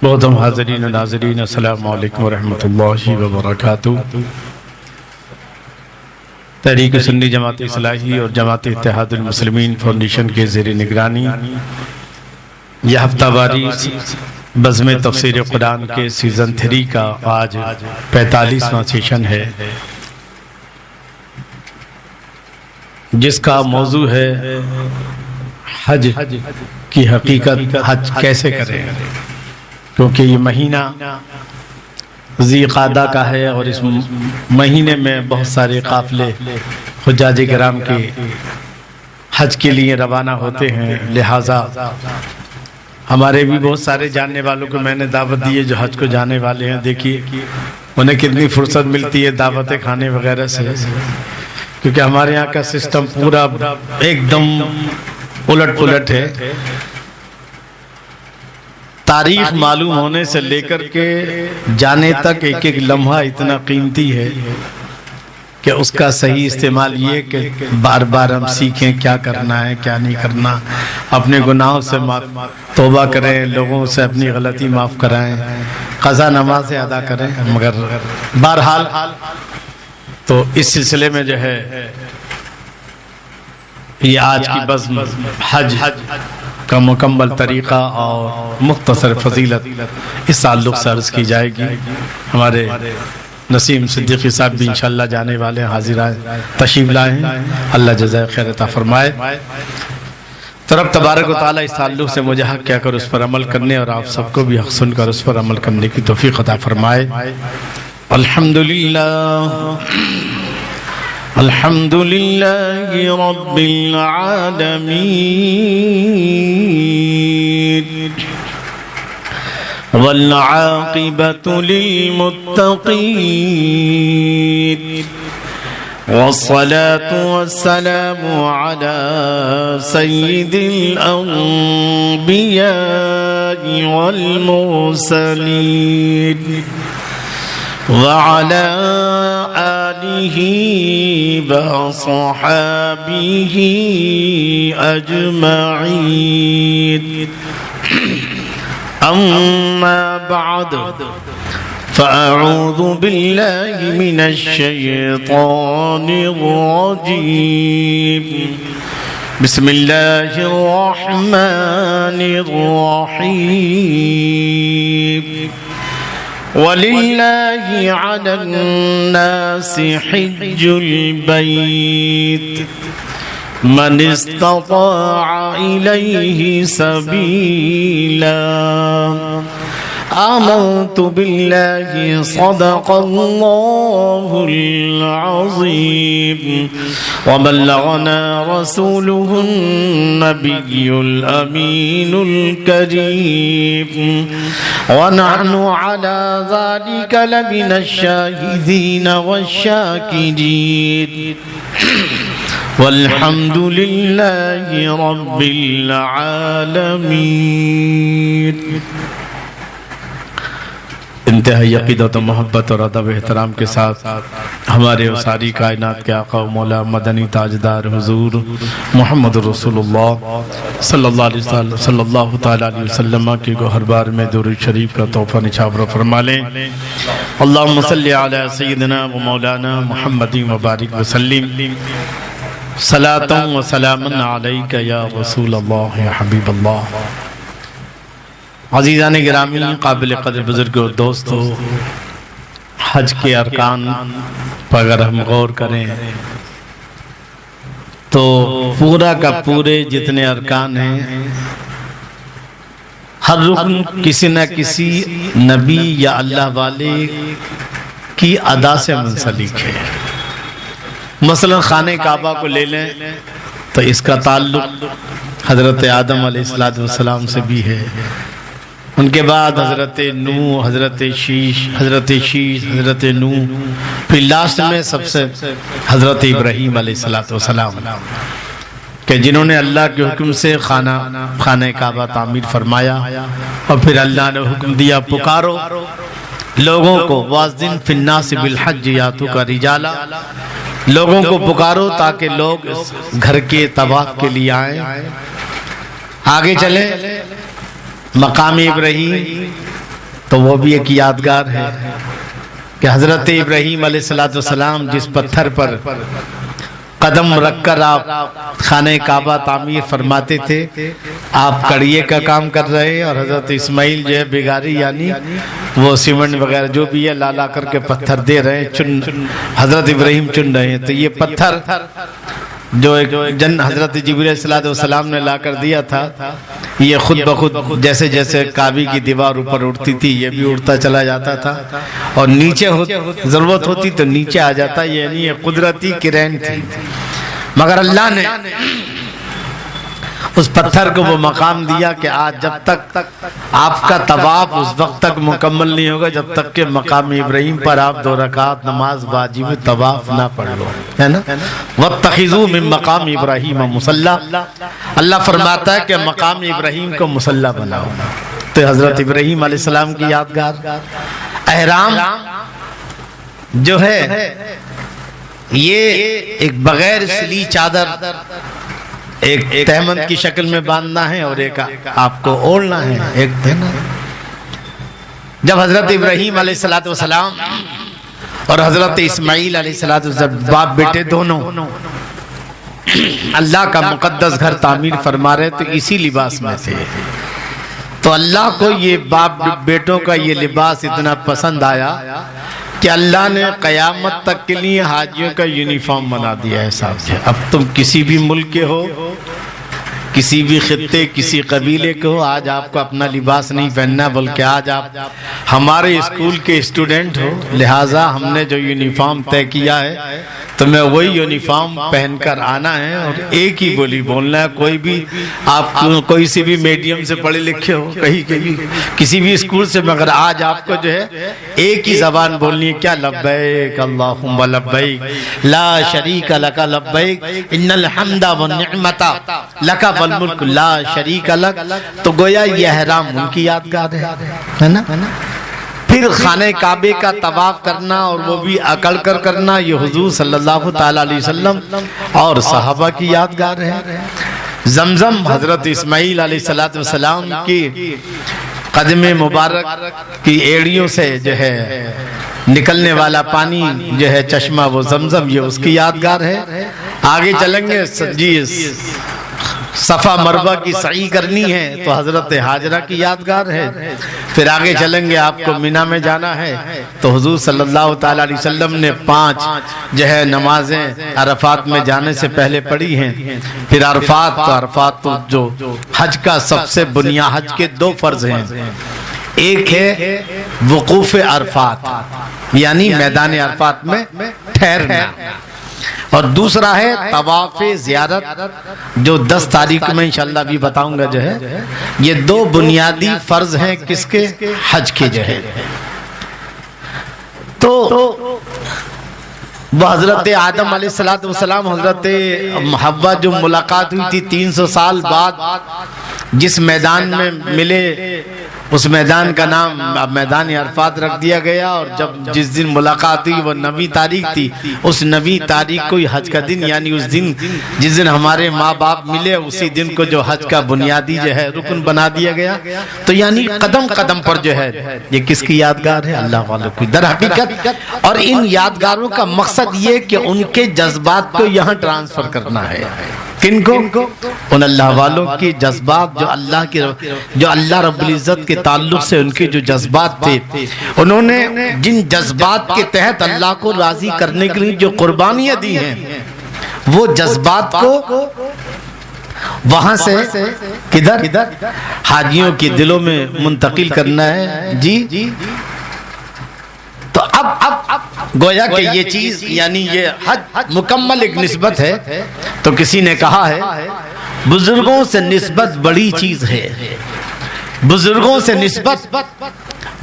محترم حاضرین و ناظرین، السلام علیکم ورحمۃ اللہ وبرکاتہ۔ تحریک سنی جماعت اصلاحی اور جماعت اتحاد المسلمین فاؤنڈیشن کے زیر نگرانی یہ ہفتہ واری بزم تفسیر قرآن کے سیزن 3 کا آج 45واں سیشن ہے، جس کا موضوع ہے حج کی حقیقت، حج کیسے کریں، کیونکہ یہ مہینہ ذی قعدہ کا ہے اور اس مہینے میں بہت سارے قافلے حجاج کرام کے حج کے لیے روانہ ہوتے ہیں، لہٰذا ہمارے بھی بہت سارے جاننے والوں کو میں نے دعوت دی ہے جو حج کو جانے والے ہیں۔ دیکھیے انہیں کتنی فرصت ملتی ہے دعوتیں کھانے وغیرہ سے، کیونکہ ہمارے یہاں کا سسٹم پورا ایک دم الٹ پلٹ ہے۔ تاریخ معلوم ہونے سے لے کر کے جانے تک ایک ایک لمحہ اتنا قیمتی ہے کہ اس کا صحیح استعمال یہ کہ بار بار ہم سیکھیں کیا کرنا ہے کیا نہیں کرنا، اپنے گناہوں سے توبہ کریں، لوگوں سے اپنی غلطی معاف کرائیں، قضا نمازیں ادا کریں۔ مگر بہرحال تو اس سلسلے میں جو ہے یہ آج کی بزم حج کا مکمل طریقہ اور مختصر فضیلت اس تعلق سے عرض کی جائے گی۔ ہمارے نسیم صدیقی صاحب بھی انشاءاللہ جانے والے ہیں، حاضر آئے تشریف لائے ہیں، اللہ جزائے خیر عطا فرمائے۔ تو رب تبارک و تعالیٰ اس تعلق سے مجھے حق کیا کر اس پر عمل کرنے اور آپ سب کو بھی حق سن کر اس پر عمل کرنے کی توفیق عطا فرمائے۔ الحمدللہ الحمدللہ رب العالمین والعاقبۃ للمتقین والصلاة والسلام على سید الانبیاء والمرسلین وعلى آلہ وصحابہ اجمعین، اما بعد فاعوذ باللہ من الشیطان الرجیم، بسم اللہ الرحمن الرحیم۔ وَلِلَّهِ عَلَى النَّاسِ حِجُّ الْبَيْتِ مَنِ اسْتَطَاعَ إِلَيْهِ سَبِيلًا۔ آمنت بالله صدق الله العظيم وبلغنا رسوله النبي الأمين الكريم ونحن على ذلك لمن الشاهدين والشاكرين والحمد لله رب العالمين۔ انتہائی عقیدت و محبت اور ادب احترام کے ساتھ ہمارے و ساری کائنات کے آقا و مولا مدنی تاجدار حضور محمد رسول اللہ صلی اللہ تعالیٰ علیہ وسلم کی گوہر بار میں درود شریف کا تحفہ نچھاور فرما لیں۔ اللہم صلی علی سیدنا و مولانا محمد مبارک وسلم، صلاۃ و سلام علیک یا رسول اللہ یا حبیب اللہ۔ عزیزان گرامی، قابل قدر بزرگ اور دوستو، حج کے ارکان پر اگر ہم غور کریں تو پورا کا پورے جتنے ارکان ہیں، ہر رکن کسی نہ کسی نبی یا اللہ والے کی ادا سے منسلک ہے۔ مثلا خانہ کعبہ کو لے لیں تو اس کا تعلق حضرت آدم علیہ السلام سے بھی ہے، ان کے بعد حضرت نوح، حضرت شیش، حضرت نوح، پھر لاسٹ میں سب سے حضرت ابراہیم علیہ السلام کہ جنہوں نے اللہ کے حکم سے خانہ کعبہ تعمیر فرمایا، اور پھر اللہ نے حکم دیا پکارو لوگوں کو، وَأَذِّن فِي النَّاسِ بِالْحَجِّ يَأْتُوكَ رِجَالًا، لوگوں کو پکارو تاکہ لوگ اس گھر کے طواف کے لیے آئیں۔ آگے چلیں، مقام ابراہیم تو وہ بھی ایک یادگار ہے کہ حضرت ابراہیم علیہ السلام جس پتھر پر قدم رکھ کر آپ خانہ کعبہ تعمیر فرماتے تھے، آپ کڑیے کا کام کر رہے، اور حضرت اسماعیل جو ہے بگاری یعنی وہ سیمنٹ وغیرہ جو بھی ہے لا کر کے پتھر دے رہے ہیں، حضرت ابراہیم چن رہے ہیں۔ تو یہ پتھر جو ایک حضرت جبریل علیہ السلام نے لا کر دیا تھا، یہ خود بخود جیسے جیسے کعبے کی دیوار اوپر اٹھتی تھی یہ بھی اٹھتا چلا جاتا تھا، اور نیچے ضرورت ہوتی تو نیچے آ جاتا، یعنی یہ قدرتی کرین تھی۔ مگر اللہ نے اس پتھر کو وہ مقام دیا کہ آج جب تک آپ کا طواف اس وقت تک مکمل نہیں ہوگا جب تک کہ مقام ابراہیم پر آپ 2 رکعت نماز واجب طواف نہ پڑھ لو، ہے نا۔ وَاتَّخِذُوا مِن مَقَامِ إِبْرَاهِيمَ مُصَلًّى، اللہ فرماتا ہے کہ مقام ابراہیم کو مصلی بناؤ۔ تو حضرت ابراہیم علیہ السلام کی یادگار احرام جو ہے یہ ایک بغیر سلی چادر ایک تہمند کی شکل میں باندھنا ہے اور ایک آپ کو اوڑھنا ہے، ایک دینا ہے۔ جب حضرت ابراہیم علیہ السلام اور حضرت اسماعیل علیہ السلام باپ بیٹے دونوں اللہ کا مقدس گھر تعمیر فرما رہے تو اسی لباس میں تھے، تو اللہ کو یہ باپ بیٹوں کا یہ لباس اتنا پسند آیا کہ اللہ نے قیامت تک کے لیے حاجیوں کا یونیفارم بنا دیا ہے۔ صاحب سے اب تم کسی بھی ملک کے ہو، کسی بھی خطے کسی قبیلے کے ہو، آج آپ کو اپنا لباس نہیں پہننا، بلکہ آج آپ ہمارے اسکول کے اسٹوڈنٹ ہو، لہٰذا ہم نے جو یونیفارم طے کیا ہے تمہیں وہی یونیفارم پہن کر آنا ہے اور ایک ہی بولی بولنا ہے۔ کوئی بھی آپ کوئی سی بھی میڈیم سے پڑھے لکھے ہو، کہیں کسی بھی اسکول سے، مگر آج آپ کو جو ہے ایک ہی زبان بولنی ہے، کیا؟ لبیک اللہم لبیک لا شریک لک لبیک ان الحمد والنعمت لک والملک لا شریک لک۔ تو گویا یہ احرام ان کی یادگار ہے نا۔ پھر خانہ کعبے کا طواف کرنا اور وہ بھی اکڑ کر کرنا، یہ حضور صلی اللہ تعالی علیہ وسلم اور صحابہ کی یادگار ہے۔ زمزم حضرت اسماعیل علیہ السلام کی قدم مبارک کی ایڑیوں سے جو ہے نکلنے والا پانی جو ہے چشمہ وہ زمزم، یہ اس کی یادگار ہے۔ آگے چلیں گے جی صفا مروہ کی سعی کرنی ہے تو حضرت حاجرہ کی یادگار ہے۔ پھر آگے چلیں گے آپ کو مینا میں جانا ہے تو حضور صلی اللہ تعالی علیہ وسلم نے 5 جو ہے نمازیں عرفات میں جانے سے پہلے پڑھی ہیں۔ پھر عرفات تو جو حج کا سب سے بنیاد، حج کے 2 فرض ہیں، ایک ہے وقوف عرفات یعنی میدان عرفات میں ٹھہرنا، اور دوسرا ہے طواف زیارت جو 10 تاریخ میں انشاءاللہ بھی بتاؤں گا۔ جو ہے یہ 2 بنیادی فرض ہیں کس کے؟ حج کے جو ہے۔ تو وہ حضرت آدم علیہ السلام حضرت حوا جو ملاقات ہوئی تھی 300 سال بعد جس میدان میں ملے، اس میدان کا نام میدان عرفات رکھ دیا گیا، اور جس دن ملاقات ہوئی وہ 9ویں تاریخ تھی، اس 9ویں تاریخ کو ہی حج کا دن، یعنی اس دن جس دن ہمارے ماں باپ ملے اسی دن کو جو حج کا بنیادی جو ہے رکن بنا دیا گیا۔ تو یعنی قدم قدم پر جو ہے یہ کس کی یادگار ہے؟ اللہ والوں کی در حقیقت۔ اور ان یادگاروں کا مقصد یہ کہ ان کے جذبات کو یہاں ٹرانسفر کرنا ہے۔ کن کو؟ ان اللہ والوں کی جذبات جو اللہ رب العزت کے تعلق سے ان کے جو جذبات تھے، انہوں نے جن جذبات کے تحت اللہ کو راضی کرنے کے لیے جو قربانیاں دی ہیں، وہ جذبات کو وہاں سے کدھر؟ حاجیوں کے دلوں میں منتقل کرنا ہے۔ جی تو اب گویا کہ یہ چیز یعنی یہ حج مکمل ایک نسبت ہے۔ تو کسی نے کہا ہے بزرگوں سے نسبت بڑی چیز ہے، بزرگوں سے نسبت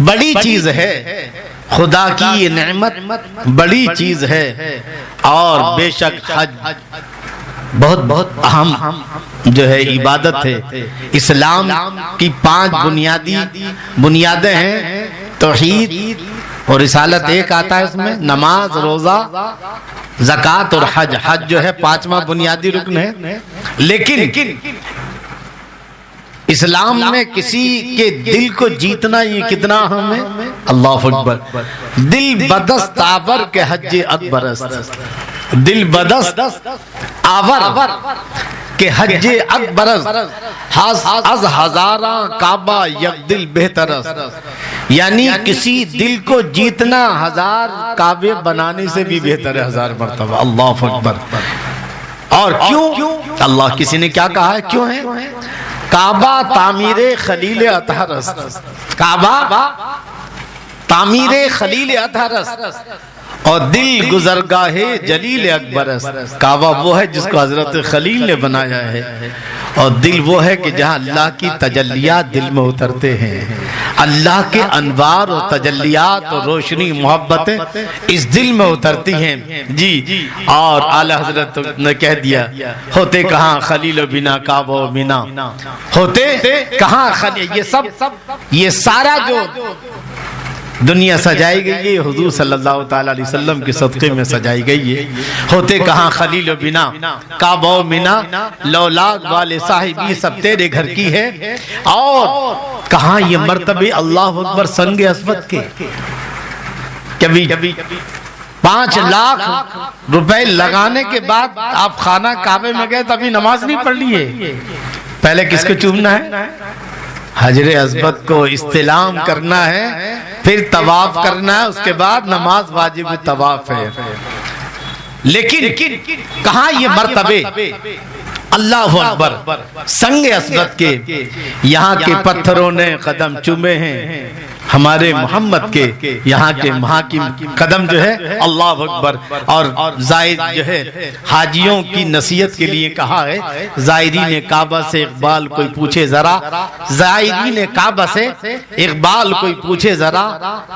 بڑی چیز ہے، خدا کی یہ نعمت بڑی چیز ہے، اور بے شک حج بہت اہم جو ہے عبادت ہے۔ اسلام کی 5 بنیادیں ہیں، توحید اور رسالت ایک آتا ہے اس میں، نماز، روزہ، زکوٰۃ اور حج۔ حج جو ہے 5واں بنیادی رکن ہے، لیکن اسلام میں کسی کے دل کو جیتنا یہ کتنا اہم ہے؟ اللہ اکبر. دل بدست آور کے حج اکبر است. دل بدست آور کہ حج اکبر از ہزاراں کعبہ یک دل بہتر است. یعنی کسی دل کو جیتنا ہزار کعبے بنانے سے بھی بہتر ہے 1000 مرتبہ. اللہ اکبر. اور کیوں؟ اللہ کسی نے کیا کہا ہے کیوں ہے؟ کعبہ تعمیر خلیل اطہر است. کعبہ تعمیر خلیل اطہر است اور دل گزرگاہ جلیل اکبر است. کعبہ وہ ہے جس کو حضرت خلیل نے بنایا ہے اور دل وہ ہے کہ جہاں اللہ کی تجلیات دل میں اترتے ہیں. اللہ کے انوار اور تجلیات اور روشنی محبتیں اس دل میں اترتی ہیں. جی اور اعلی حضرت نے کہہ دیا ہوتے کہاں خلیل و بنا کعبہ و منا. ہوتے کہاں خلیل. یہ سارا جو دنیا سجائی گئی ہے حضور صلی اللہ تعالیٰ علیہ وسلم کے صدقے میں سجائی گئی ہے. ہوتے کہاں خلیل و بنا کعبہ و منا لولاک والے صاحبی سب تیرے گھر کی ہے. اور کہاں یہ مرتبے اللہ اکبر سنگ اسود کے. کبھی 5 لاکھ روپے لگانے کے بعد آپ خانہ کعبے میں گئے تبھی نماز نہیں پڑھ لیے. پہلے کس کو چومنا ہے؟ حجر اسود کو استلام کرنا ہے, پھر طواف کرنا ہے, اس کے بعد نماز واجب طواف ہے. لیکن کہاں یہ مرتبے اللہ اکبر سنگ اسود کے. یہاں کے پتھروں نے قدم چومے ہیں ہمارے محمد کے. یہاں کے محاکم قدم جو ہے اللہ اکبر. اور زائد جو ہے حاجیوں کی نصیحت کے لیے کہا ہے زائرین کعبہ سے اقبال کوئی پوچھے ذرا. زائرین کعبہ سے اقبال کوئی پوچھے ذرا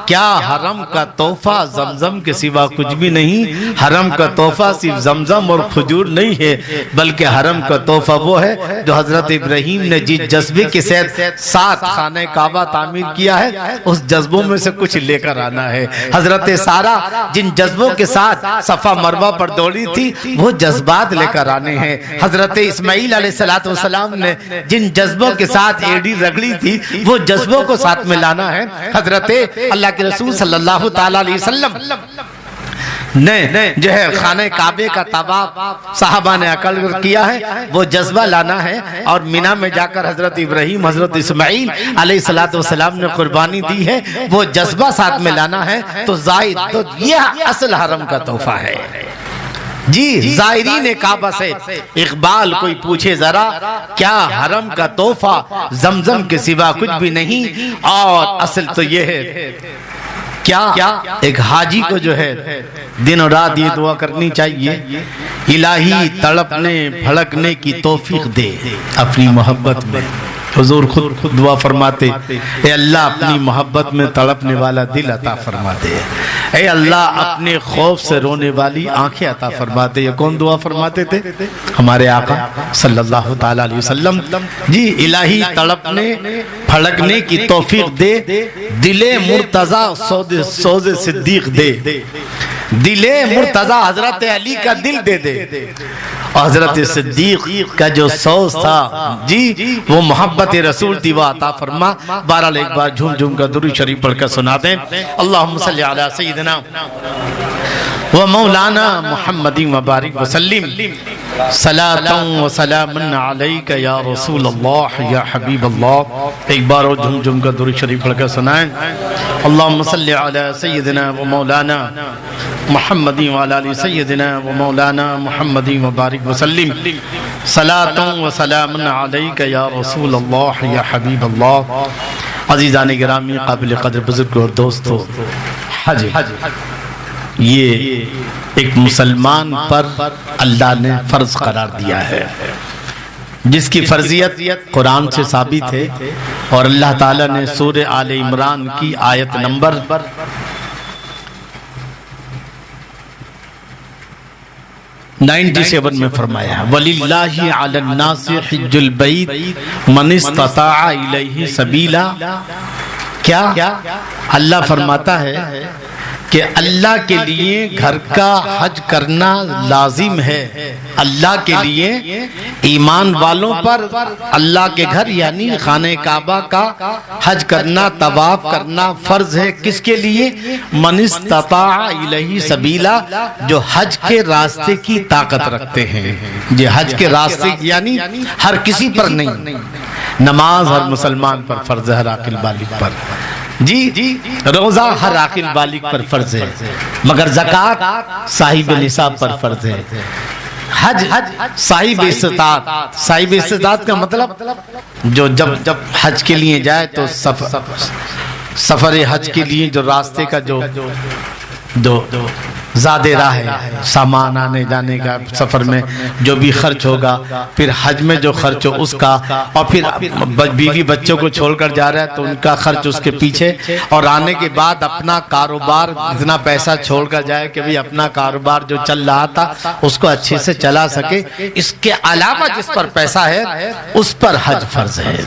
کیا حرم کا تحفہ زمزم کے سوا کچھ بھی نہیں. حرم کا تحفہ صرف زمزم اور کھجور نہیں ہے بلکہ حرم کا تحفہ وہ ہے جو حضرت ابراہیم نے جس جذبے کے ساتھ خانہ کعبہ تعمیر کیا ہے اس جذبوں میں سے کچھ لے کر آنا ہے. حضرت سارہ جن جذبوں کے ساتھ صفا مروہ پر دوڑی تھی وہ جذبات لے کر آنے ہیں. حضرت اسماعیل علیہ السلام نے جن جذبوں کے ساتھ ایڑی رگڑی تھی وہ جذبوں کو ساتھ میں لانا ہے. حضرت اللہ کے رسول صلی اللہ تعالیٰ علیہ وسلم نے جو ہے خانہ کعبے کا طواف صحابہ نے عقل کیا ہے وہ جذبہ لانا ہے. اور مینا میں جا کر حضرت ابراہیم حضرت اسماعیل علیہ السلام نے قربانی دی ہے وہ جذبہ ساتھ میں لانا ہے. تو زائد تو یہ اصل حرم کا تحفہ ہے. جی زائرین کعبہ سے اقبال کوئی پوچھے ذرا کیا حرم کا تحفہ زمزم کے سوا کچھ بھی نہیں. اور اصل تو یہ ہے کیا ایک حاجی کو جو ہے دن اور رات یہ دعا کرنی چاہیے الہی تڑپنے بھڑکنے کی توفیق دے اپنی محبت میں. حضور خود دعا فرماتے اے اللہ اپنی محبت میں تڑپنے والا دل عطا فرما دے. اے اللہ اپنے خوف سے رونے والی آنکھیں عطا فرما دے. یہ کون دعا فرماتے تھے؟ ہمارے آقا صلی اللہ تعالیٰ علیہ وسلم. جی الہی تڑپنے بھڑکنے کی توفیق دے دل مرتضی سوز صدیق دے. دل مرتضی حضرت علی کا دل دے دے. حضرت صدیق کا جو سوز تھا جی وہ محبت رسول تھی وہ عطا فرما. بہرحال ایک بار جھوم جھوم کا درود شریف پڑھ کر سنا دیں. اللہم صلی علی سیدنا و مولانا محمد و بارک وسلم صلاة و سلام علیک یا رسول اللہ یا حبیب اللہ. ایک بار اور جھوم جھوم کا درود شریف پڑھ کر سنائیں. اللہم صلی علی سیدنا و مولانا محمد و علی سیدنا و مولانا محمد و بارک وسلم صلاة و سلام علیک یا رسول اللہ یا حبیب اللہ. عزیزان گرامی قابل قدر بزرگ اور دوستو حج یہ ایک مسلمان پر اللہ نے فرض قرار دیا ہے جس کی فرضیت قرآن سے ثابت ہے. اور اللہ تعالیٰ نے سورہ آل عمران کی آیت نمبر 97 میں فرمایا وَلِلَّهِ عَلَى النَّاسِ حِجُّ الْبَيْتِ مَنِ اسْتَطَاعَ إِلَيْهِ سَبِيلًا. کیا اللہ فرماتا ہے کہ اللہ کے لیے گھر کا حج کرنا لازم ہے، اللہ کے لیے ایمان والوں پر اللہ کے گھر یعنی خانہ کعبہ کا حج کرنا، طواف کرنا فرض ہے۔ کس کے لیے؟ من استطاع الیہ سبیلا، جو حج کے راستے کی طاقت رکھتے ہیں۔ یہ حج کے راستے یعنی ہر کسی پر نہیں، نماز ہر مسلمان پر فرض ہے، ہر عاقل بالغ پر، جی روزہ ہر عاقل بالغ پر فرض ہے، مگر زکوٰۃ صاحب نصاب پر فرض ہے۔ حج صاحب استطاعت، صاحب استطاعت کا مطلب جو جب حج کے لیے جائے تو سفر حج کے لیے جو راستے کا جو زیادہ راہ ہے، سامان آنے جانے کا، سفر میں جو بھی خرچ ہوگا، پھر حج میں جو خرچ ہو اس کا، اور پھر بیوی بچوں کو چھوڑ کر جا رہا ہے تو ان کا خرچ اس کے پیچھے، اور آنے کے بعد اپنا کاروبار اتنا پیسہ چھوڑ کر جائے کہ بھی اپنا کاروبار جو چل رہا تھا اس کو اچھے سے چلا سکے۔ اس کے علاوہ جس پر پیسہ ہے اس پر حج فرض ہے۔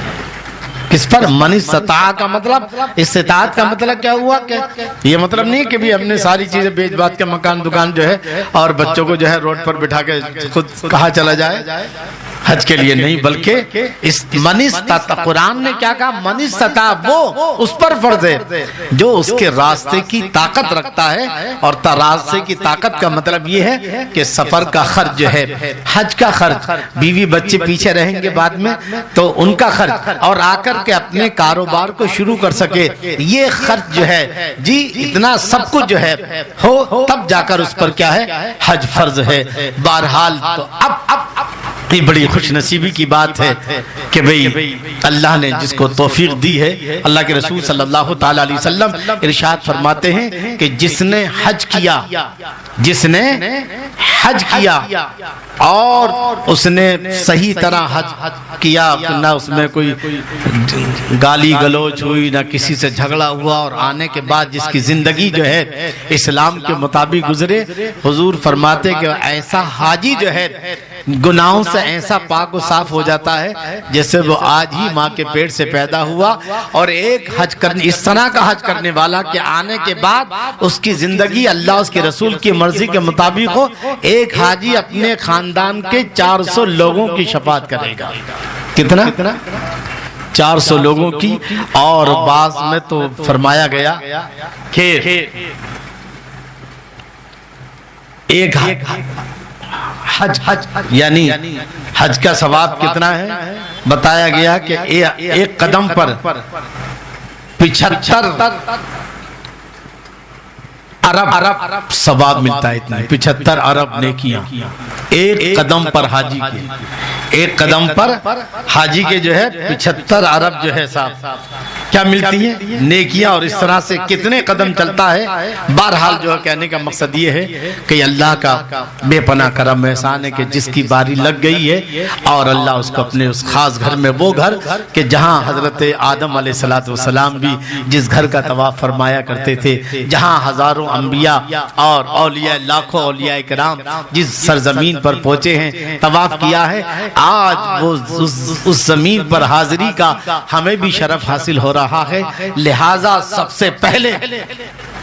کس پر؟ من استطاع کا مطلب، استطاعت کا مطلب کیا ہوا؟ کہ یہ مطلب نہیں کہ بھی اپنے ساری چیزیں بیچ بات کے مکان دکان جو ہے اور بچوں کو جو ہے روڈ پر بٹھا کے خود کہاں چلا جائے حج کے لیے، نہیں، بلکہ اس من استطاع، قرآن نے کیا کہا؟ من استطاع، وہ اس پر فرض ہے جو اس کے راستے کی طاقت رکھتا ہے، اور راستے کی طاقت کا مطلب یہ ہے کہ سفر کا خرچ جو ہے، حج کا خرچ، بیوی بچے پیچھے رہیں گے بعد میں تو ان کا خرچ، اور آ کر کے اپنے کاروبار کو شروع کر سکے، یہ خرچ جو ہے جی اتنا سب کچھ جو ہے ہو، تب جا کر اس پر کیا ہے؟ حج فرض ہے۔ بہرحال تو اب یہ بڑی خوش نصیبی کی بات ہے کہ بھئی اللہ نے جس کو توفیق دی ہے، اللہ کے رسول صلی اللہ تعالی علیہ وسلم ارشاد فرماتے ہیں کہ جس نے حج کیا، جس نے حج کیا اور اس نے صحیح طرح حج کیا، نہ اس میں کوئی گالی گلوچ ہوئی، نہ کسی سے جھگڑا ہوا، اور آنے کے بعد جس کی زندگی جو ہے اسلام کے مطابق گزرے، حضور فرماتے کہ ایسا حاجی جو ہے گناہوں سے ایسا پاک و صاف ہو جاتا ہے جیسے وہ آج ہی ماں کے پیٹ سے پیدا ہوا، اور ایک حج کرنے، اس طرح کا حج کرنے والا کہ آنے کے بعد اس کی زندگی اللہ اس کے رسول کی مرضی کے مطابق ہو، ایک حاجی اپنے خاندان کے 400 لوگوں کی شفاعت کرے گا۔ کتنا؟ 400 لوگوں کی، اور بعض میں تو فرمایا گیا کہ ایک حج یعنی حج کا ثواب کتنا ہے؟ بتایا گیا کہ ایک قدم پر 75 ارب ثواب ملتا ہے، اتنا 75 ارب نیکیاں ایک قدم پر حاجی کے، ایک قدم پر حاجی کے جو ہے 75 ارب جو ہے صاحب کیا ملتی ہیں؟ نیکیاں، اور اس طرح سے کتنے قدم چلتا ہے۔ بہرحال جو کہنے کا مقصد یہ ہے کہ اللہ کا بے پناہ کرم احسان ہے کہ جس کی باری لگ گئی ہے، اور اللہ اس کو اپنے اس خاص گھر میں، وہ گھر کہ جہاں حضرت آدم علیہ السلام بھی جس گھر کا طواف فرمایا کرتے تھے، جہاں ہزاروں انبیاء اور اولیاء، لاکھوں اولیاء کرام جس سرزمین پر پہنچے ہیں، طواف کیا ہے، آج وہ اس زمین پر حاضری کا ہمیں بھی شرف حاصل ہو رہا ہے۔ لہٰذا سب سے پہلے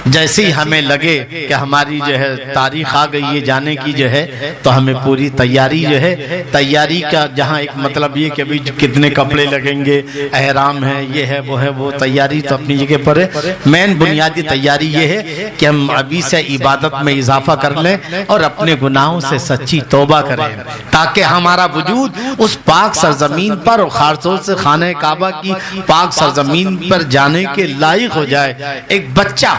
جیسے ہی ہمیں لگے کہ ہماری جو ہے تاریخ آ گئی ہے جانے کی جو ہے، تو ہمیں پوری تیاری جو ہے، تیاری کا جہاں ایک مطلب یہ کہ ابھی کتنے کپڑے لگیں گے، احرام ہے، یہ ہے وہ ہے، وہ تیاری تو اپنی جگہ پر ہے۔ مین بنیادی تیاری یہ ہے کہ ہم ابھی سے عبادت میں اضافہ کر لیں اور اپنے گناہوں سے سچی توبہ کریں، تاکہ ہمارا وجود اس پاک سرزمین پر، اور خاص طور سے خانہ کعبہ کی پاک سرزمین پر جانے کے لائق ہو جائے۔ ایک بچہ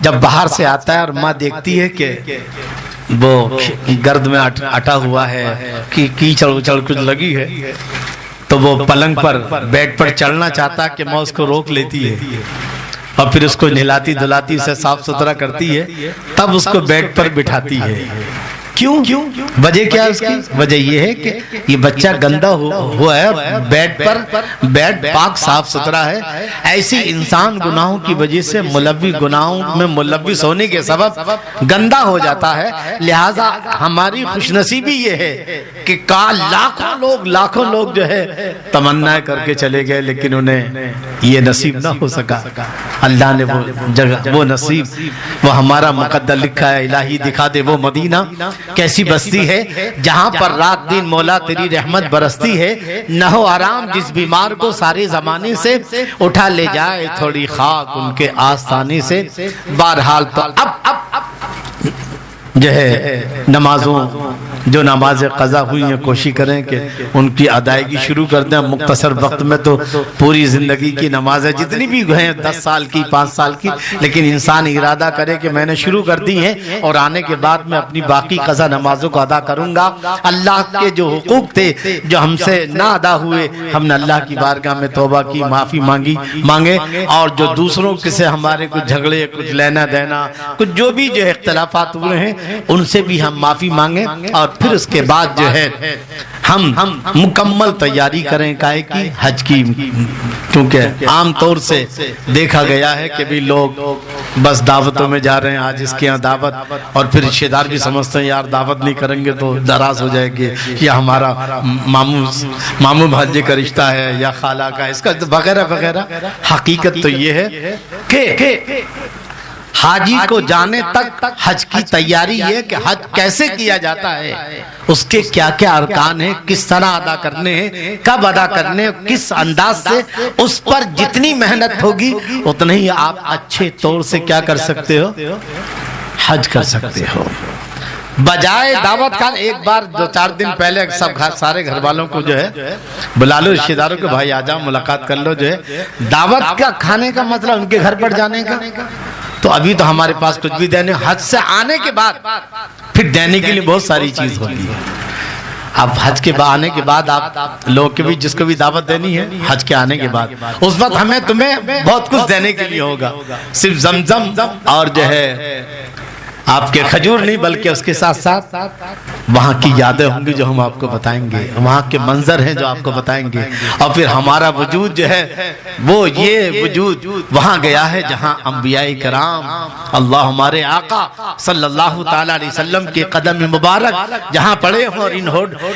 جب باہر سے آتا ہے اور ماں دیکھتی ہے کہ وہ گرد میں اٹا ہوا ہے، کیچڑ اچڑ کچھ لگی ہے، تو وہ پلنگ پر، بیڈ پر چڑھنا چاہتا کہ ماں اس کو روک لیتی ہے، اور پھر اس کو نہلاتی دھلاتی سے صاف ستھرا کرتی ہے، تب اس کو بیڈ پر بٹھاتی ہے۔ کیوں؟ وجہ کیا ہے اس کی؟ وجہ یہ ہے کہ یہ بچہ گندا ہوا ہے، بیڈ پاک صاف ستھرا ہے، ایسی انسان گناہوں کی وجہ سے گناہوں میں ملوث ہونے کے سبب گندا ہو جاتا ہے۔ لہٰذا ہماری خوش نصیبی یہ ہے کہ لاکھوں لوگ جو ہے تمنا کر کے چلے گئے، لیکن انہیں یہ نصیب نہ ہو سکا۔ اللہ نے وہ جگہ، وہ نصیب، وہ ہمارا مقدر لکھا ہے۔ الہی دکھا دے وہ مدینہ کیسی بستی ہے جہاں پر رات دن مولا تیری رحمت برستی ہے، نہ ہو آرام جس بیمار کو سارے زمانے سے، اٹھا لے جائے تھوڑی خاک ان کے آستانے سے۔ بہرحال تو اب جو ہے جو نماز قضا ہوئی ہیں کوشش کریں کہ ان کی ادائیگی شروع کر دیں۔ مختصر وقت میں تو پوری زندگی کی نماز ہے، جتنی بھی ہیں 10 سال کی 5 سال کی، لیکن انسان ارادہ کرے کہ میں نے شروع کر دی ہیں اور آنے کے بعد میں اپنی باقی قضا نمازوں کو ادا کروں گا۔ اللہ کے جو حقوق تھے جو ہم سے نہ ادا ہوئے، ہم نے اللہ کی بارگاہ میں توبہ کی، معافی مانگے، اور جو دوسروں سے ہمارے کچھ جھگڑے، کچھ لینا دینا، کچھ جو بھی جو اختلافات ہوئے ہیں ان سے بھی ہم معافی مانگیں، اور پھر اس کے بعد جو ہے ہم مکمل تیاری کریں کائے کی حج کی، کیونکہ عام طور سے دیکھا گیا ہے کہ بھی لوگ بس دعوتوں میں جا رہے ہیں، آج اس کے یہاں دعوت، اور پھر رشتہ دار بھی سمجھتے ہیں یار دعوت نہیں کریں گے تو ناراض ہو جائے گی، یا ہمارا ماموں بھانجے کا رشتہ ہے یا خالہ کا، اس کا وغیرہ وغیرہ۔ حقیقت تو یہ ہے کہ حاجی کو جانے تک حج کی تیاری ہے کہ حج کیسے کیا جاتا ہے، اس کے کیا کیا ارکان ہیں، کس طرح ادا کرنے ہیں، کب ادا کرنے ہیں، کس انداز سے، اس پر جتنی محنت ہوگی اتنا ہی آپ اچھے طور سے کیا کر سکتے ہو، حج کر سکتے ہو۔ بجائے دعوت کا ایک بار 2-4 دن پہلے سارے گھر والوں کو جو ہے بلا لو، رشتہ داروں کے بھائی آ جاؤ ملاقات کر لو، جو ہے دعوت کا کھانے کا مطلب ان کے گھر پر جانے کا، تو ابھی تو ہمارے پاس کچھ بھی دینے، حج سے آنے کے بعد پھر دینے کے لیے بہت ساری چیز ہوتی ہے۔ اب حج کے آنے کے بعد آپ لوگ کے بھی جس کو بھی دعوت دینی ہے حج کے آنے کے بعد، اس وقت تمہیں بہت کچھ دینے کے لیے ہوگا، صرف زمزم اور جو ہے آپ کے کھجور نہیں، بلکہ اس کے ساتھ ساتھ وہاں کی یادیں ہوں گی جو ہم آپ کو بتائیں گے، وہاں کے منظر ہیں جو آپ کو بتائیں گے، اور پھر ہمارا وجود جو ہے وہ یہ وجود وہاں گیا ہے جہاں انبیاء کرام، اللہ ہمارے آقا صلی اللہ تعالیٰ علیہ وسلم کے قدم مبارک جہاں پڑے ہوں، اور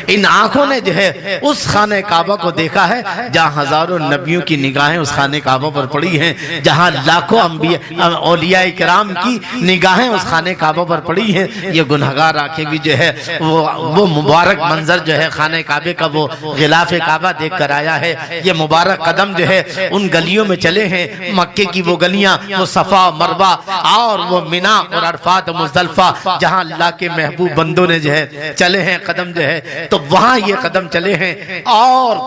ان آنکھوں نے جو ہے اس خانہ کعبہ کو دیکھا ہے جہاں ہزاروں نبیوں کی نگاہیں اس خانہ کعبہ پر پڑی ہیں، جہاں لاکھوں اولیاء کرام کی نگاہیں اس خانہ کعبہ پر پڑی ہیں۔ یہ گنہگار آنکھیں بھی جو ہے وہ مبارک منظر جو ہے خانہ کعبے کا، وہ غلاف کعبہ دیکھ کر آیا ہے۔ یہ مبارک قدم جو ہے ان گلیوں میں چلے ہیں، مکے کی وہ گلیاں، وہ صفا مروہ اور وہ منی اور عرفات مزدلفہ، جہاں اللہ کے محبوب بندوں نے جو ہے چلے ہیں قدم جو ہے، تو وہاں یہ قدم چلے ہیں، اور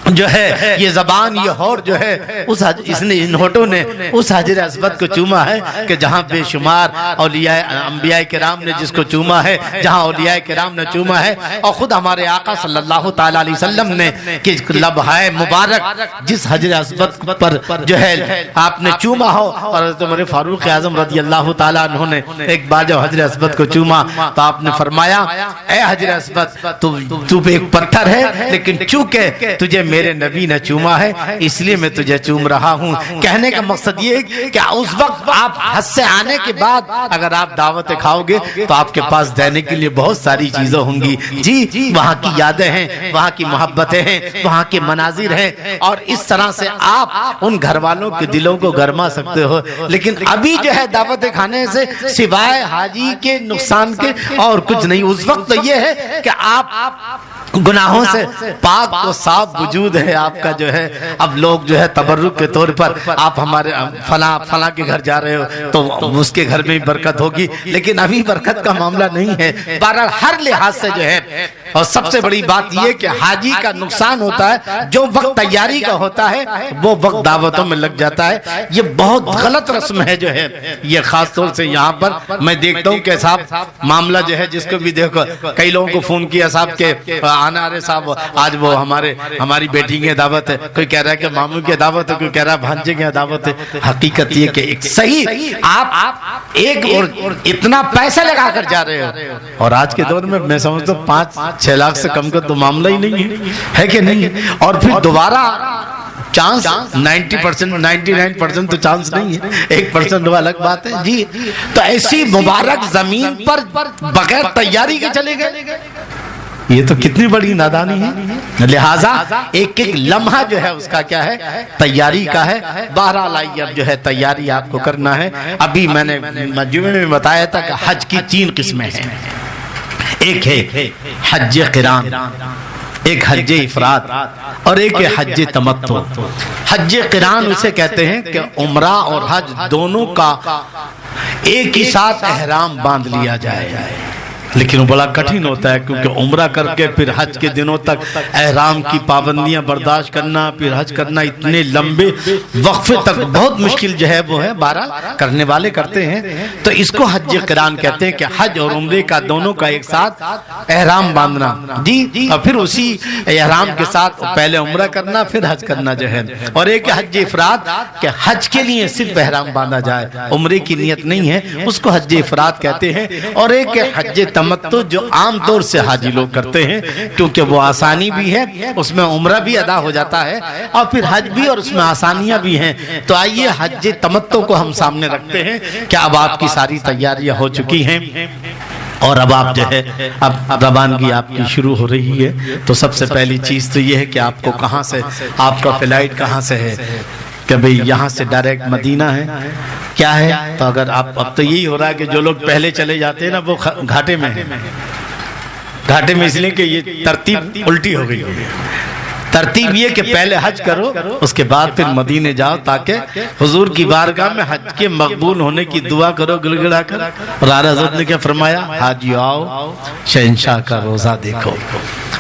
جو ہے یہ زبان یہ ہور جو ہے ان ہوٹوں نے اس حجر اسود کو چوما ہے کہ جہاں بے شمار اولیاء انبیاء کرام نے جس کو چوما ہے، جہاں اولیاء کرام نے چوما ہے، اور خود ہمارے آقا صلی اللہ تعالیٰ علیہ وسلم نے کہ لبہائے مبارک جس حجر اسود پر جو ہے آپ نے چوما ہو، اور حضرت عمر فاروق اعظم رضی اللہ تعالیٰ عنہ نے ایک بار جب حجر اسود کو چوما تو آپ نے فرمایا اے حجر اسود تو ایک پتھر ہے، لیکن چونکہ تجھے میرے نبی نے چوما ہے اس لیے میں تجھے چوم رہا ہوں۔ کہنے کا مقصد یہ ہے کہ اس وقت آپ حج سے آنے کے بعد اگر آپ دعوت کھاؤ گے تو آپ کے پاس دینے کے لیے بہت ساری چیزیں ہوں گی، جی وہاں کی یادیں ہیں، وہاں کی محبتیں ہیں، وہاں کے مناظر ہیں، اور اس طرح سے آپ ان گھر والوں کے دلوں کو گرما سکتے ہو۔ لیکن ابھی جو ہے دعوت کھانے سے سوائے حاجی کے نقصان کے اور کچھ نہیں۔ اس وقت تو یہ ہے کہ آپ گناہوں سے پاک و صاف وجود ہے آپ کا جو ہے۔ اب لوگ جو ہے تبرک کے طور پر آپ ہمارے فلاں کے گھر جا رہے ہو تو اس کے گھر میں برکت ہوگی، لیکن ابھی برکت کا معاملہ نہیں ہے۔ بہرحال ہر لحاظ سے جو ہے اور سب سے بڑی بات یہ کہ حاجی کا نقصان ہوتا ہے جو وقت تیاری کا ہوتا ہے وہ وقت دعوتوں میں لگ جاتا ہے. یہ بہت غلط رسم ہے جو ہے یہ، خاص طور سے یہاں پر میں دیکھتا ہوں کہ صاحب معاملہ جو ہے جس کو بھی دیکھو، کئی لوگوں کو فون کیا صاحب کہ آنا رہے صاحب آج وہ ہماری بیٹی کی دعوت ہے، کوئی کہہ رہا ہے کہ ماموں کی دعوت ہے، کوئی کہہ رہا ہے بھانجے کی دعوت ہے. حقیقت یہ کہ ایک صحیح آپ ایک اور اتنا پیسہ لگا کر جا رہے ہو، اور آج کے دور میں سمجھتا ہوں 5-6 لاکھ سے کم کا تو معاملہ ہی نہیں ہے کہ نہیں. اور پھر دوبارہ چانس 90%، 99% تو چانس نہیں ہے، 1% وہ الگ بات ہے جی. تو ایسی مبارک زمین پر بغیر تیاری کے چلے گئے، یہ تو کتنی بڑی نادانی ہے. لہٰذا ایک ایک لمحہ جو ہے اس کا کیا ہے، تیاری کا ہے. بہرحال آئیے اب جو ہے تیاری آپ کو کرنا ہے. ابھی میں نے مجموعے میں بتایا تھا کہ حج کی 3 قسمیں ہیں. ایک ہے حج قران، ایک حج افراد، اور ایک ہے حج تمتع. حج قران اسے کہتے ہیں کہ عمرہ اور حج دونوں کا ایک ہی ساتھ احرام باندھ لیا جائے. لیکن وہ بڑا کٹھن ہوتا ہے کیونکہ عمرہ کر کے پھر حج کے دنوں تک احرام کی پابندیاں برداشت کرنا، پھر حج کرنا، اتنے لمبے وقفے تک بہت مشکل جو ہے وہ ہے. بارہ کرنے والے کرتے ہیں تو اس کو حج قران کہتے ہیں کہ حج اور عمرے کا دونوں کا ایک ساتھ احرام باندھنا جی، اور پھر اسی احرام کے ساتھ پہلے عمرہ کرنا پھر حج کرنا جو ہے. اور ایک حج افراد کہ حج کے لیے صرف احرام باندھا جائے، عمرے کی نیت نہیں ہے، اس کو حج افراد کہتے ہیں. اور ایک حج تمتع جو عام طور سے حاجی لوگ کرتے ہیں کیونکہ وہ آسانی بھی ہے، اس میں عمرہ بھی ادا ہو جاتا ہے اور پھر حج بھی، اور اس میں آسانیاں بھی ہیں. تو آئیے حج تمتع کو ہم سامنے رکھتے ہیں کہ اب آپ کی ساری تیاریاں ہو چکی ہیں اور اب آپ جو ہے اب روانگی آپ کی شروع ہو رہی ہے. تو سب سے پہلی چیز تو یہ ہے کہ آپ کو کہاں سے، آپ کا فلائٹ کہاں سے ہے، کہ بھئی یہاں سے ڈائریکٹ مدینہ ہے کیا ہے. تو اگر آپ اب تو یہی ہو رہا ہے کہ جو لوگ پہلے چلے جاتے ہیں نا وہ گھاٹے میں ہیں. گھاٹے میں اس لیے کہ یہ ترتیب الٹی ہو گئی ہے. ترتیب یہ کہ پہلے حج کرو اس کے بعد پھر مدینے جاؤ تاکہ حضور کی بارگاہ میں حج کے مقبول ہونے کی دعا کرو گڑ گڑا کر. اور اعلیٰ حضرت نے کیا فرمایا، حاجی آؤ شہنشاہ کا روزہ دیکھو.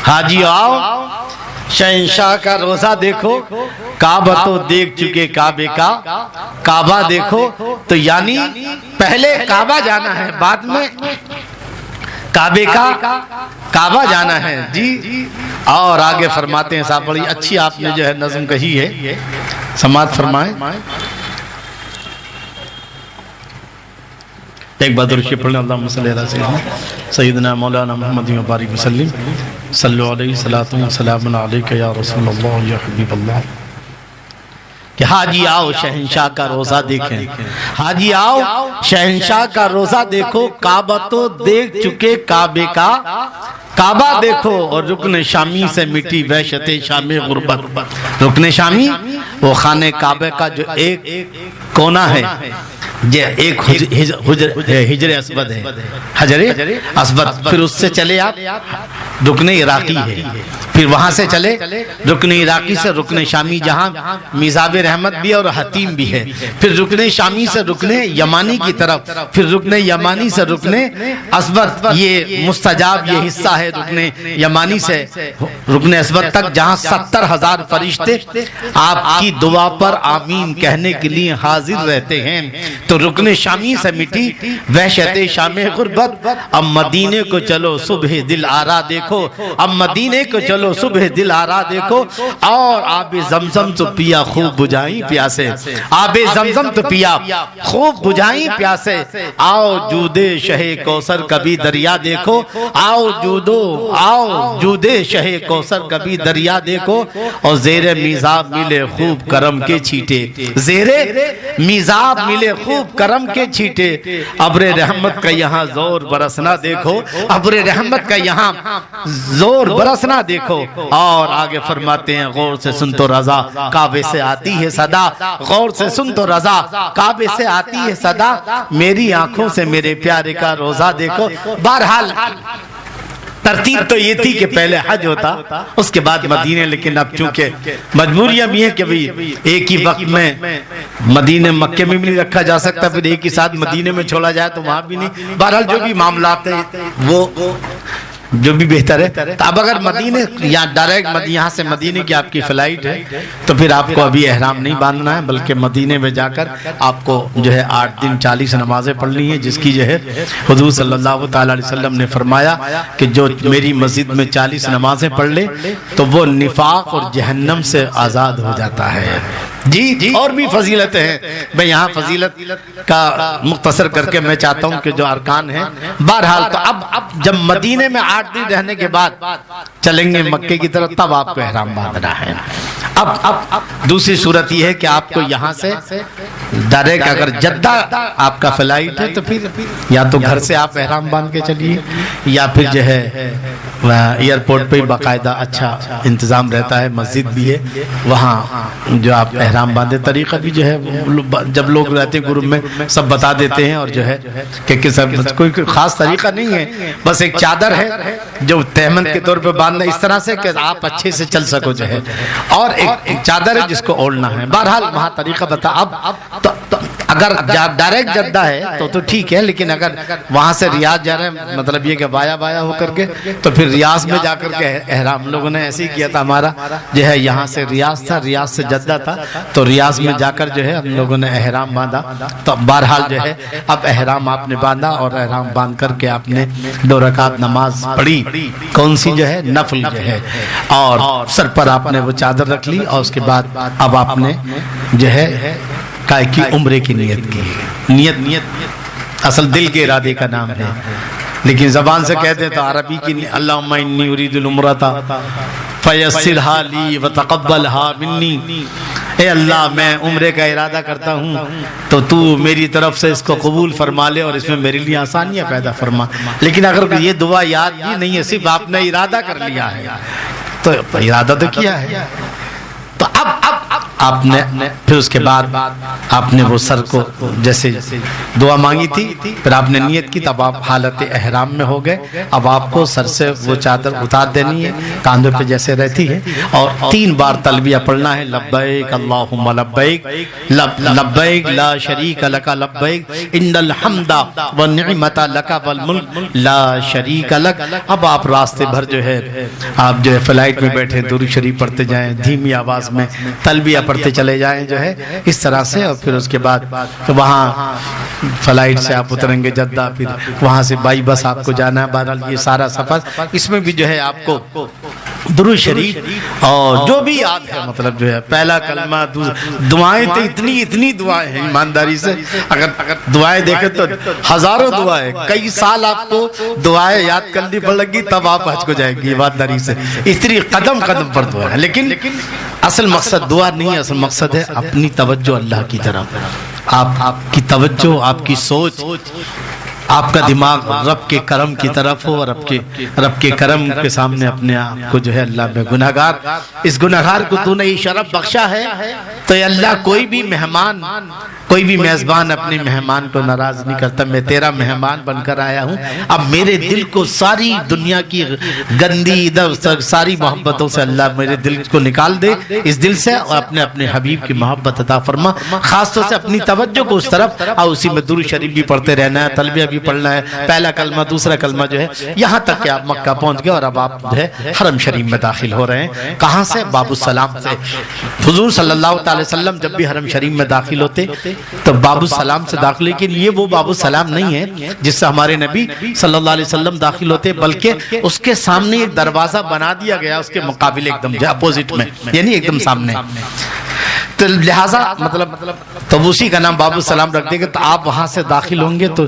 حاجی آؤ شہنشاہ کا روزہ دیکھو. کعبہ تو دیکھ چکے کعبے کا کعبہ دیکھو. تو یعنی پہلے کعبہ جانا ہے، بعد میں کعبے کا کعبہ جانا ہے جی. اور آگے فرماتے ہیں صاحب، بڑی اچھی آپ نے جو ہے نظم کہی ہے، سماعت فرمائیں. ایک بار درود پڑھیں، اللہم صلی علی سیدنا سیدنا مولانا محمد وبارک وسلم. صلو علیہ صلاۃ و سلام علیک یا رسول اللہ یا حبیب اللہ. کہ حاجی آؤ شہنشاہ کا روزہ دیکھیں، حاجی آؤ شہنشاہ کا روزہ دیکھو. کعبہ تو دیکھ چکے کعبے کا کعبہ دیکھو. اور رکن شامی سے مٹی وحشت شام غربت. رکن شامی وہ خانہ کعبہ کا جو ایک کونا ہے، ایک حجر اسود ہے، حجر اسود. پھر اس سے چلے آپ رکن عراقی ہے، پھر وہاں سے چلے رکن عراقی سے رکن شامی جہاں میزاب رحمت بھی اور حتیم بھی ہے. پھر رکن شامی سے رکن یمانی کی طرف، پھر رکن یمانی سے رکن اسود. یہ مستجاب یہ حصہ ہے رکن یمانی سے رکن اسود تک جہاں 70,000 فرشتے آپ کی دعا پر آمین کہنے کے لیے حاضر رہتے ہیں. تو رکن شامی سے مٹی وحشت شام غربت. اب مدینے کو چلو صبح دل آرا دیکھو. اب مدینے کو چلو صبح دل آرا دیکھو. اور آب زمزم تو پیا خوب بجھائیں پیاسے. آب زمزم تو پیا خوب بجھائیں پیاسے. آؤ جودے شہ کوثر کبھی دریا دیکھو. آؤ جودے شہ کوثر کبھی دریا دیکھو. اور زیر میزاب ملے خوب کرم کے چھیٹے. زیر میزاب ملے خوب کرم کے چھیٹے. ابر رحمت کا یہاں زور برسنا دیکھو. ابر رحمت کا یہاں زور برسنا دیکھو. اور آگے فرماتے ہیں غور سے سن تو رضا کعبے سے آتی ہے صدا. غور سے سن تو رضا کعبے سے آتی ہے صدا. میری آنکھوں سے میرے پیارے کا روزہ دیکھو. بہرحال ترتیب تو یہ تھی کہ پہلے حج ہوتا اس کے بعد مدینے. لیکن اب چونکہ مجبوریاں بھی ہیں کہ ایک ہی وقت میں مدینے مکے میں بھی نہیں رکھا جا سکتا، پھر ایک ہی ساتھ مدینے میں چھوڑا جائے تو وہاں بھی نہیں. بہرحال جو بھی معاملات ہیں وہ جو بھی بہتر ہے۔ تو اب اگر مدینے یا ڈائریکٹ یہاں سے مدینے کی آپ کی فلائٹ ہے تو پھر آپ کو ابھی احرام نہیں باندھنا ہے، بلکہ مدینے میں جا کر آپ کو جو ہے 8 دن 40 نمازیں پڑھنی ہیں، جس کی جو ہے حضور صلی اللہ تعالی علیہ وسلم نے فرمایا کہ جو میری مسجد میں 40 نمازیں پڑھ لے تو وہ نفاق اور جہنم سے آزاد ہو جاتا ہے۔ جی اور بھی فضیلتیں ہیں، میں یہاں فضیلت کا مختصر کر کے میں چاہتا ہوں کہ جو ارکان ہیں، بہرحال تو اب جب مدینے میں 8 دن رہنے کے بعد چلیں گے مکے کی طرف، تب آپ کو احرام باندھنا ہے۔ اب دوسری صورت یہ ہے کہ آپ کو یہاں سے ڈائریکٹ اگر جدہ آپ کا فلائٹ ہے تو پھر یا تو گھر سے آپ احرام باندھ کے چلیے، یا پھر جو ہے ایئرپورٹ پہ باقاعدہ اچھا انتظام رہتا ہے، مسجد بھی ہے وہاں جو آپ احرام باندھے۔ طریقہ بھی جو ہے جب لوگ رہتے ہیں گروپ میں سب بتا دیتے ہیں، اور جو ہے کہ کوئی خاص طریقہ نہیں ہے، بس ایک چادر ہے جو تہمت کے طور پہ باندھنا اس طرح سے کہ آپ اچھے سے چل سکو جو ہے، اور ایک چادر ہے جس کو اوڑھنا ہے۔ بہرحال وہاں طریقہ بتا۔ اب اگر ڈائریکٹ جدہ ہے تو ٹھیک ہے، لیکن اگر وہاں سے ریاض جا رہے ہیں، مطلب یہ کہ بایا بایا ہو کر کے، تو پھر ریاض میں جا کر کے احرام لوگوں نے ایسے ہی کیا تھا۔ ہمارا جو ہے یہاں سے ریاض تھا، ریاض سے جدہ تھا، تو ریاض میں جا کر جو ہے ہم لوگوں نے احرام باندھا۔ تو بہرحال جو ہے اب احرام آپ نے باندھا، اور احرام باندھ کر کے آپ نے 2 رکعت نماز پڑھی، کون سی جو ہے نفل جو ہے، اور سر پر آپ نے وہ چادر رکھ لی، اور اس کے بعد اب آپ نے جو ہے کائے کی عمرے کی نیت کی۔ نیت اصل دل کے ارادے کا نام ہے، لیکن زبان سے کہتے ہیں تو عربی کی اللہم انی ارید العمرۃ فیسرھا لی وتقبلھا منی، اے اللہ میں عمرے کا ارادہ کرتا ہوں تو تو میری طرف سے اس کو قبول فرما لے اور اس میں میرے لیے آسانیاں پیدا فرما۔ لیکن اگر یہ دعا یاد بھی نہیں ہے، صرف آپ نے ارادہ کر لیا ہے، تو ارادہ تو کیا ہے، تو اب آپ نے پھر اس کے بعد آپ نے وہ سر کو جیسے دعا مانگی تھی، پھر آپ نے نیت کی، تب آپ حالت احرام میں ہو گئے۔ اب آپ کو سر سے وہ چادر اتار دینی ہے، کاندھوں پہ جیسے رہتی ہے، اور 3 بار تلبیہ پڑھنا ہے، لبیک اللہم لبیک لبیک لا شریک لک لبیک ان الحمد والنعمت لک والملک لا شریک لک۔ اب آپ راستے بھر جو ہے آپ جو ہے فلائٹ میں بیٹھے درود شریف پڑھتے جائیں، دھیمی آواز میں تلبیہ پڑھتے چلے جائیں جو ہے اس طرح سے، اور پھر اس کے بعد وہاں فلائٹ سے آپ اتریں گے جدہ، پھر وہاں سے بائی بس آپ کو جانا ہے۔ بہرحال یہ سارا سفر، اس میں بھی جو ہے آپ کو درود شریف اور جو بھی یاد ہے، مطلب جو ہے پہلا کلمہ، دعائیں تو اتنی دعائیں ہیں ایمانداری سے، اگر دعائیں دیکھیں تو ہزاروں دعائیں، کئی سال آپ کو دعائیں یاد کرنی پڑ لگی تب آپ حج کو جائیں گے ایمانداری سے، اتنی قدم پر دعا ہے۔ لیکن اصل مقصد دعا نہیں ہے، اصل مقصد ہے اپنی توجہ اللہ کی طرف، آپ کی توجہ، آپ کی سوچ، آپ کا دماغ رب کے کرم کی طرف ہو، اور رب کے کرم کے سامنے اپنے آپ کو جو ہے اللہ میں گناہگار، اس گناہگار کو تو نے یہ شرف بخشا ہے تو اے اللہ کوئی بھی مہمان، کوئی بھی میزبان اپنے مہمان کو ناراض نہیں کرتا، میں تیرا مہمان بن کر آیا ہوں، اب میرے دل کو ساری دنیا کی گندی ساری محبتوں سے اللہ میرے دل کو نکال دے اس دل سے، اور اپنے حبیب کی محبت عطا فرما، خاص طور سے اپنی توجہ کو اس طرف، اور اسی میں درود شریف بھی پڑھتے رہنا ہے، تلبیہ بھی پڑھنا ہے، پہلا کلمہ دوسرا کلمہ جو ہے، یہاں تک کہ آپ مکہ پہنچ گئے، اور اب آپ جو ہے حرم شریف میں داخل ہو رہے ہیں۔ کہاں سے؟ باب السلام سے۔ حضور صلی اللہ تعالی وسلم جب بھی حرم شریف میں داخل ہوتے تو باب السلام سے داخل، لیکن یہ وہ باب السلام نہیں ہے جس سے ہمارے نبی صلی اللہ علیہ وسلم داخل ہوتے، بلکہ اس کے سامنے ایک دروازہ بنا دیا گیا، اس کے مقابل ایک دم اپوزٹ میں، یعنی ایک دم سامنے، تو لہٰذا مطلب تو اسی کا نام باب السلام رکھ دیں گے۔ تو آپ وہاں سے داخل ہوں گے تو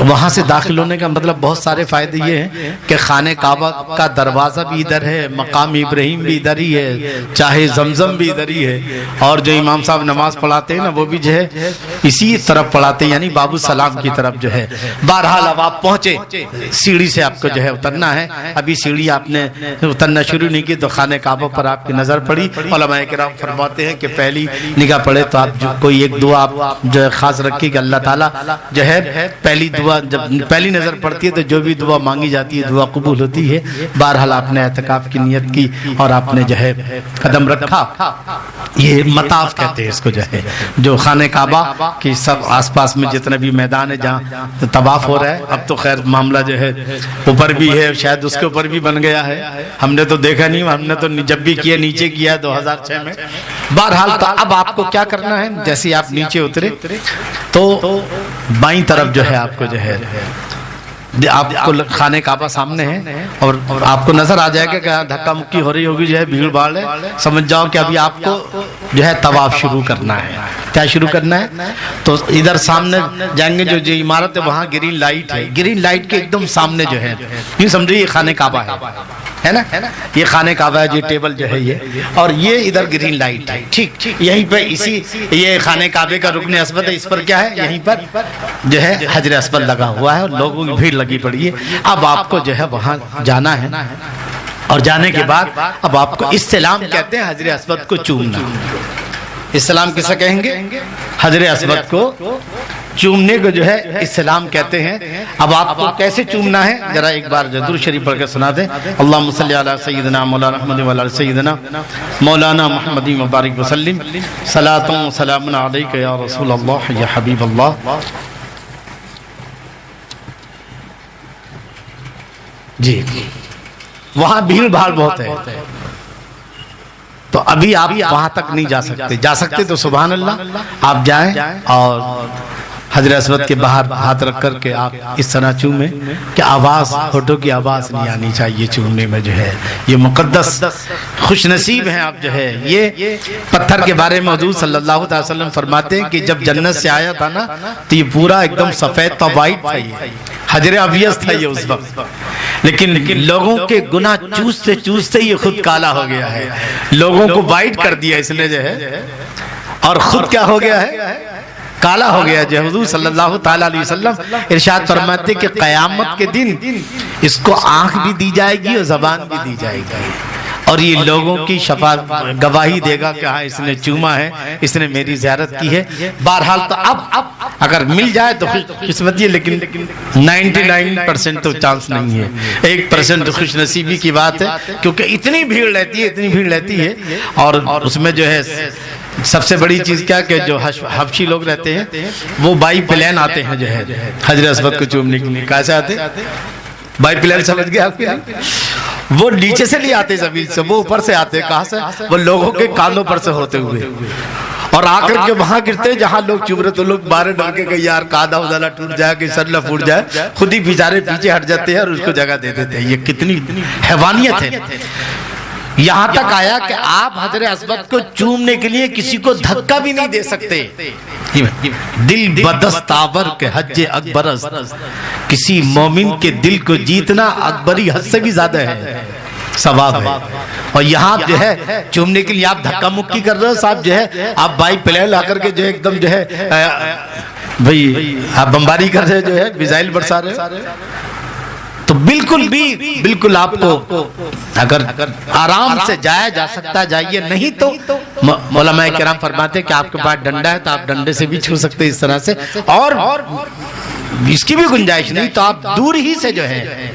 وہاں سے داخل ہونے کا مطلب بہت سارے فائدے یہ ہیں کہ خانہ کعبہ کا دروازہ بھی ادھر ہے، مقام ابراہیم بھی ادھر ہی ہے، چاہے زمزم بھی ادھر ہی ہے، اور جو امام صاحب نماز پڑھاتے ہیں نا وہ بھی جو ہے اسی طرف پڑھاتے ہیں، یعنی باب السلام کی طرف جو ہے۔ بہرحال اب آپ پہنچے، سیڑھی سے آپ کو جو ہے اترنا ہے، ابھی سیڑھی آپ نے اترنا شروع نہیں کی تو خانہ کعبہ پر آپ کی نظر پڑی۔ علماء کرام فرماتے ہیں کہ پہلی پہلی نگاہ پڑے تو آپ کوئی ایک دعا آپ جو ہے خاص رکھیے کہ اللہ تعالیٰ جو ہے پہلی دعا جب پہلی نظر پڑتی ہے تو جو بھی دعا مانگی جاتی ہے دعا قبول ہوتی ہے. بہرحال آپ نے اعتکاف کی نیت کی اور آپ نے جو ہے قدم رکھا. یہ مطاف کہتے ہیں اس کو جو ہے, جو خانہ کعبہ کی سب آس پاس میں جتنے بھی میدان ہے جہاں طواف ہو رہا ہے. اب تو خیر معاملہ جو ہے اوپر بھی ہے, شاید اس کے اوپر بھی بن گیا ہے, ہم نے تو دیکھا نہیں, ہم نے تو جب بھی کیا نیچے کیا 2006 میں. بہرحال تو اب آپ کو کیا کرنا ہے, جیسے آپ نیچے اترے تو بائیں طرف جو ہے آپ کو جو ہے آپ کو خانہ کعبہ سامنے ہے اور آپ کو نظر آ جائے گا کہ دھکا مکی ہو رہی ہوگی, جو ہے بھیڑ بھاڑ ہے, سمجھ جاؤ کہ ابھی آپ کو جو ہے طواف شروع کرنا ہے. کیا شروع کرنا ہے؟ تو ادھر سامنے جائیں گے, جو عمارت ہے وہاں گرین لائٹ ہے, گرین لائٹ کے ایک دم سامنے جو ہے یہ سمجھے یہ خانہ کعبہ ہے نا, یہ خانہ کعبہ ہے, یہ ٹیبل جو ہے یہ, اور یہ ادھر گرین لائٹ ہے. ٹھیک یہیں پہ اسی یہ خانہ کعبے کا رکن اسود ہے, اس پر کیا ہے یہیں پر جو ہے حجر اسود لگا ہوا ہے اور لوگوں کی بھیڑ لگی پڑی ہے. اب آپ کو جو ہے وہاں جانا ہے اور جانے کے بعد اب آپ کو استلام کہتے ہیں, حجر اسود کو چومنا. استلام کسے کہیں گے؟ حجر اسود کو چومنے کو جو ہے استلام کہتے ہیں. اب آپ کو کیسے چومنا ہے ذرا ایک بار درود شریف پڑھ کے سنا دیں. اللہم صلی علی سیدنا مولانا محمد و علی سیدنا مولانا محمد مبارک وسلم. صلاۃ و سلام علیک یا رسول اللہ یا حبیب اللہ. جی وہاں بھیڑ بھاڑ بہت ہے تو ابھی آپ وہاں تک نہیں جا سکتے. جا سکتے تو سبحان اللہ آپ جائیں اور حجر اسود کے باہر ہاتھ رکھ کر کے آپ اس طرح چومیں کہ آواز, ہونٹوں کی آواز نہیں آنی چاہیے چومنے میں. جو ہے یہ مقدس خوش نصیب ہیں آپ. جو ہے یہ پتھر کے بارے میں حضور صلی اللہ علیہ وسلم فرماتے ہیں کہ جب جنت سے آیا تھا نا تو یہ پورا ایک دم سفید تھا, وائٹ تھا, یہ حجر ابیض تھا یہ اس وقت, لیکن لوگوں کے گناہ چوستے چوستے یہ خود کالا ہو گیا ہے. لوگوں کو وائٹ کر دیا اس نے جو ہے, اور خود کیا ہو گیا ہے, کالا ہو گیا. جو حضور صلی اللہ تعالیٰ علیہ وسلم ارشاد فرماتے کہ قیامت کے دن اس کو آنکھ بھی دی جائے گی اور زبان بھی دی جائے گی, اور یہ لوگوں کی شفاعت گواہی دے گا کہ ہاں اس نے چوما ہے, اس نے میری زیارت کی ہے. بہرحال تو اب اگر مل جائے تو خوش قسمتی ہے, لیکن 99% تو چانس نہیں ہے, 1% خوش نصیبی کی بات ہے, کیونکہ اتنی بھیڑ رہتی ہے. اور اس میں جو ہے سب سے بڑی چیز کیا کہ جو حبشی لوگ رہتے ہیں وہ بائی پلین آتے ہیں جو ہے حجر اسود کو چومنے کے لیے. کیسے آتے؟ بائی پلین سمجھ گئے آپ کے لیے, وہ نیچے سے نہیں آتے زمین سے, وہ اوپر سے آتے. کہاں سے؟ وہ لوگوں کے کانوں پر سے ہوتے ہوئے, اور آ کر کے وہاں گرتے جہاں لوگ چوم رہے, تو لوگ باہر ڈر کے کہ یار کادا ادالا ٹوٹ جائے, کہ سر نہ پھوٹ جائے, خود ہی بیچارے پیچھے ہٹ جاتے ہیں اور اس کو جگہ دے دیتے ہیں. یہ کتنی حیوانیت ہے. یہاں تک آیا کہ آپ حجر اسود کو چومنے کے لیے کسی کو دھکا بھی نہیں دے سکتے. دل بدست آور کے حج اکبر است, کسی مومن کے دل کو جیتنا اکبری حد سے بھی زیادہ ہے, ثواب ہے. اور یہاں جو ہے چومنے کے لیے آپ دھکا مکی کر رہے ہو صاحب, جو ہے آپ بائی پلین لا کر کے جو ہے ایک دم جو ہے بھئی آپ بمباری کر رہے, جو ہے میزائل برسا رہے. تو بالکل آپ کو اگر آرام سے جایا جا سکتا جائیے, نہیں تو علماء کرام فرماتے ہیں کہ آپ کے پاس ڈنڈا ہے تو آپ ڈنڈے سے بھی چھو سکتے اس طرح سے, اور اس کی بھی گنجائش نہیں تو آپ دور ہی سے جو ہے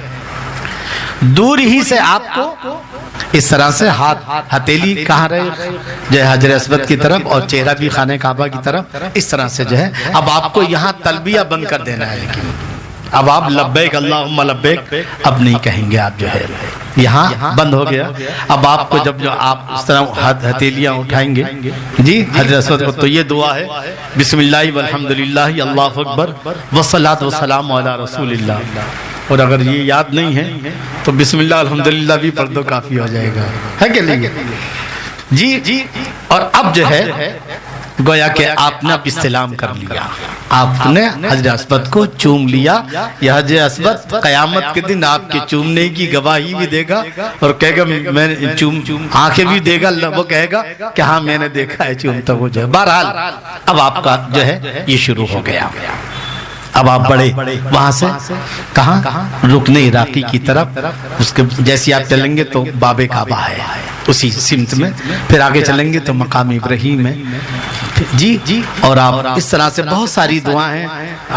دور ہی سے آپ کو اس طرح سے ہتھیلی کہاں رہے جو ہے حجر اسود کی طرف, اور چہرہ بھی خانہ کعبہ کی طرف, اس طرح سے جو ہے. اب آپ کو یہاں تلبیہ بند کر دینا ہے, لیکن اب آپ لبیک اللہم لبیک اب نہیں کہیں گے. آپ جو ہے یہاں بند ہو گیا. اب آپ کو جب جو آپ اس طرح ہتھیلیاں اٹھائیں گے جی حجر اسود کو, تو یہ دعا ہے بسم اللہ والحمدللہ اللہ اکبر والصلاۃ والسلام علی رسول اللہ. اور اگر یہ یاد نہیں ہے تو بسم اللہ الحمدللہ بھی پڑھ دو, کافی ہو جائے گا, ہے کہ نہیں جی. اور اب جو ہے گویا کہ آپ نے استلام کر لیا, آپ نے حجر اسود کو چوم لیا. یہ حجر اسود قیامت کے دن آپ کے چومنے کی گواہی بھی دے گا, اور کہے گا میں آنکھیں بھی دے گا, وہ کہے گا کہ ہاں میں نے دیکھا ہے چومتا وہ جو ہے. بہرحال اب آپ کا جو ہے یہ شروع ہو گیا. اب آپ بڑھے وہاں سے کہاں رکن عراقی کی طرف، اس کے جیسے آپ چلیں گے تو باب کعبہ ہے اسی سمت میں، پھر آگے چلیں گے تو مقام ابراہیم ہے جی. اور آپ اس طرح سے بہت ساری دعائیں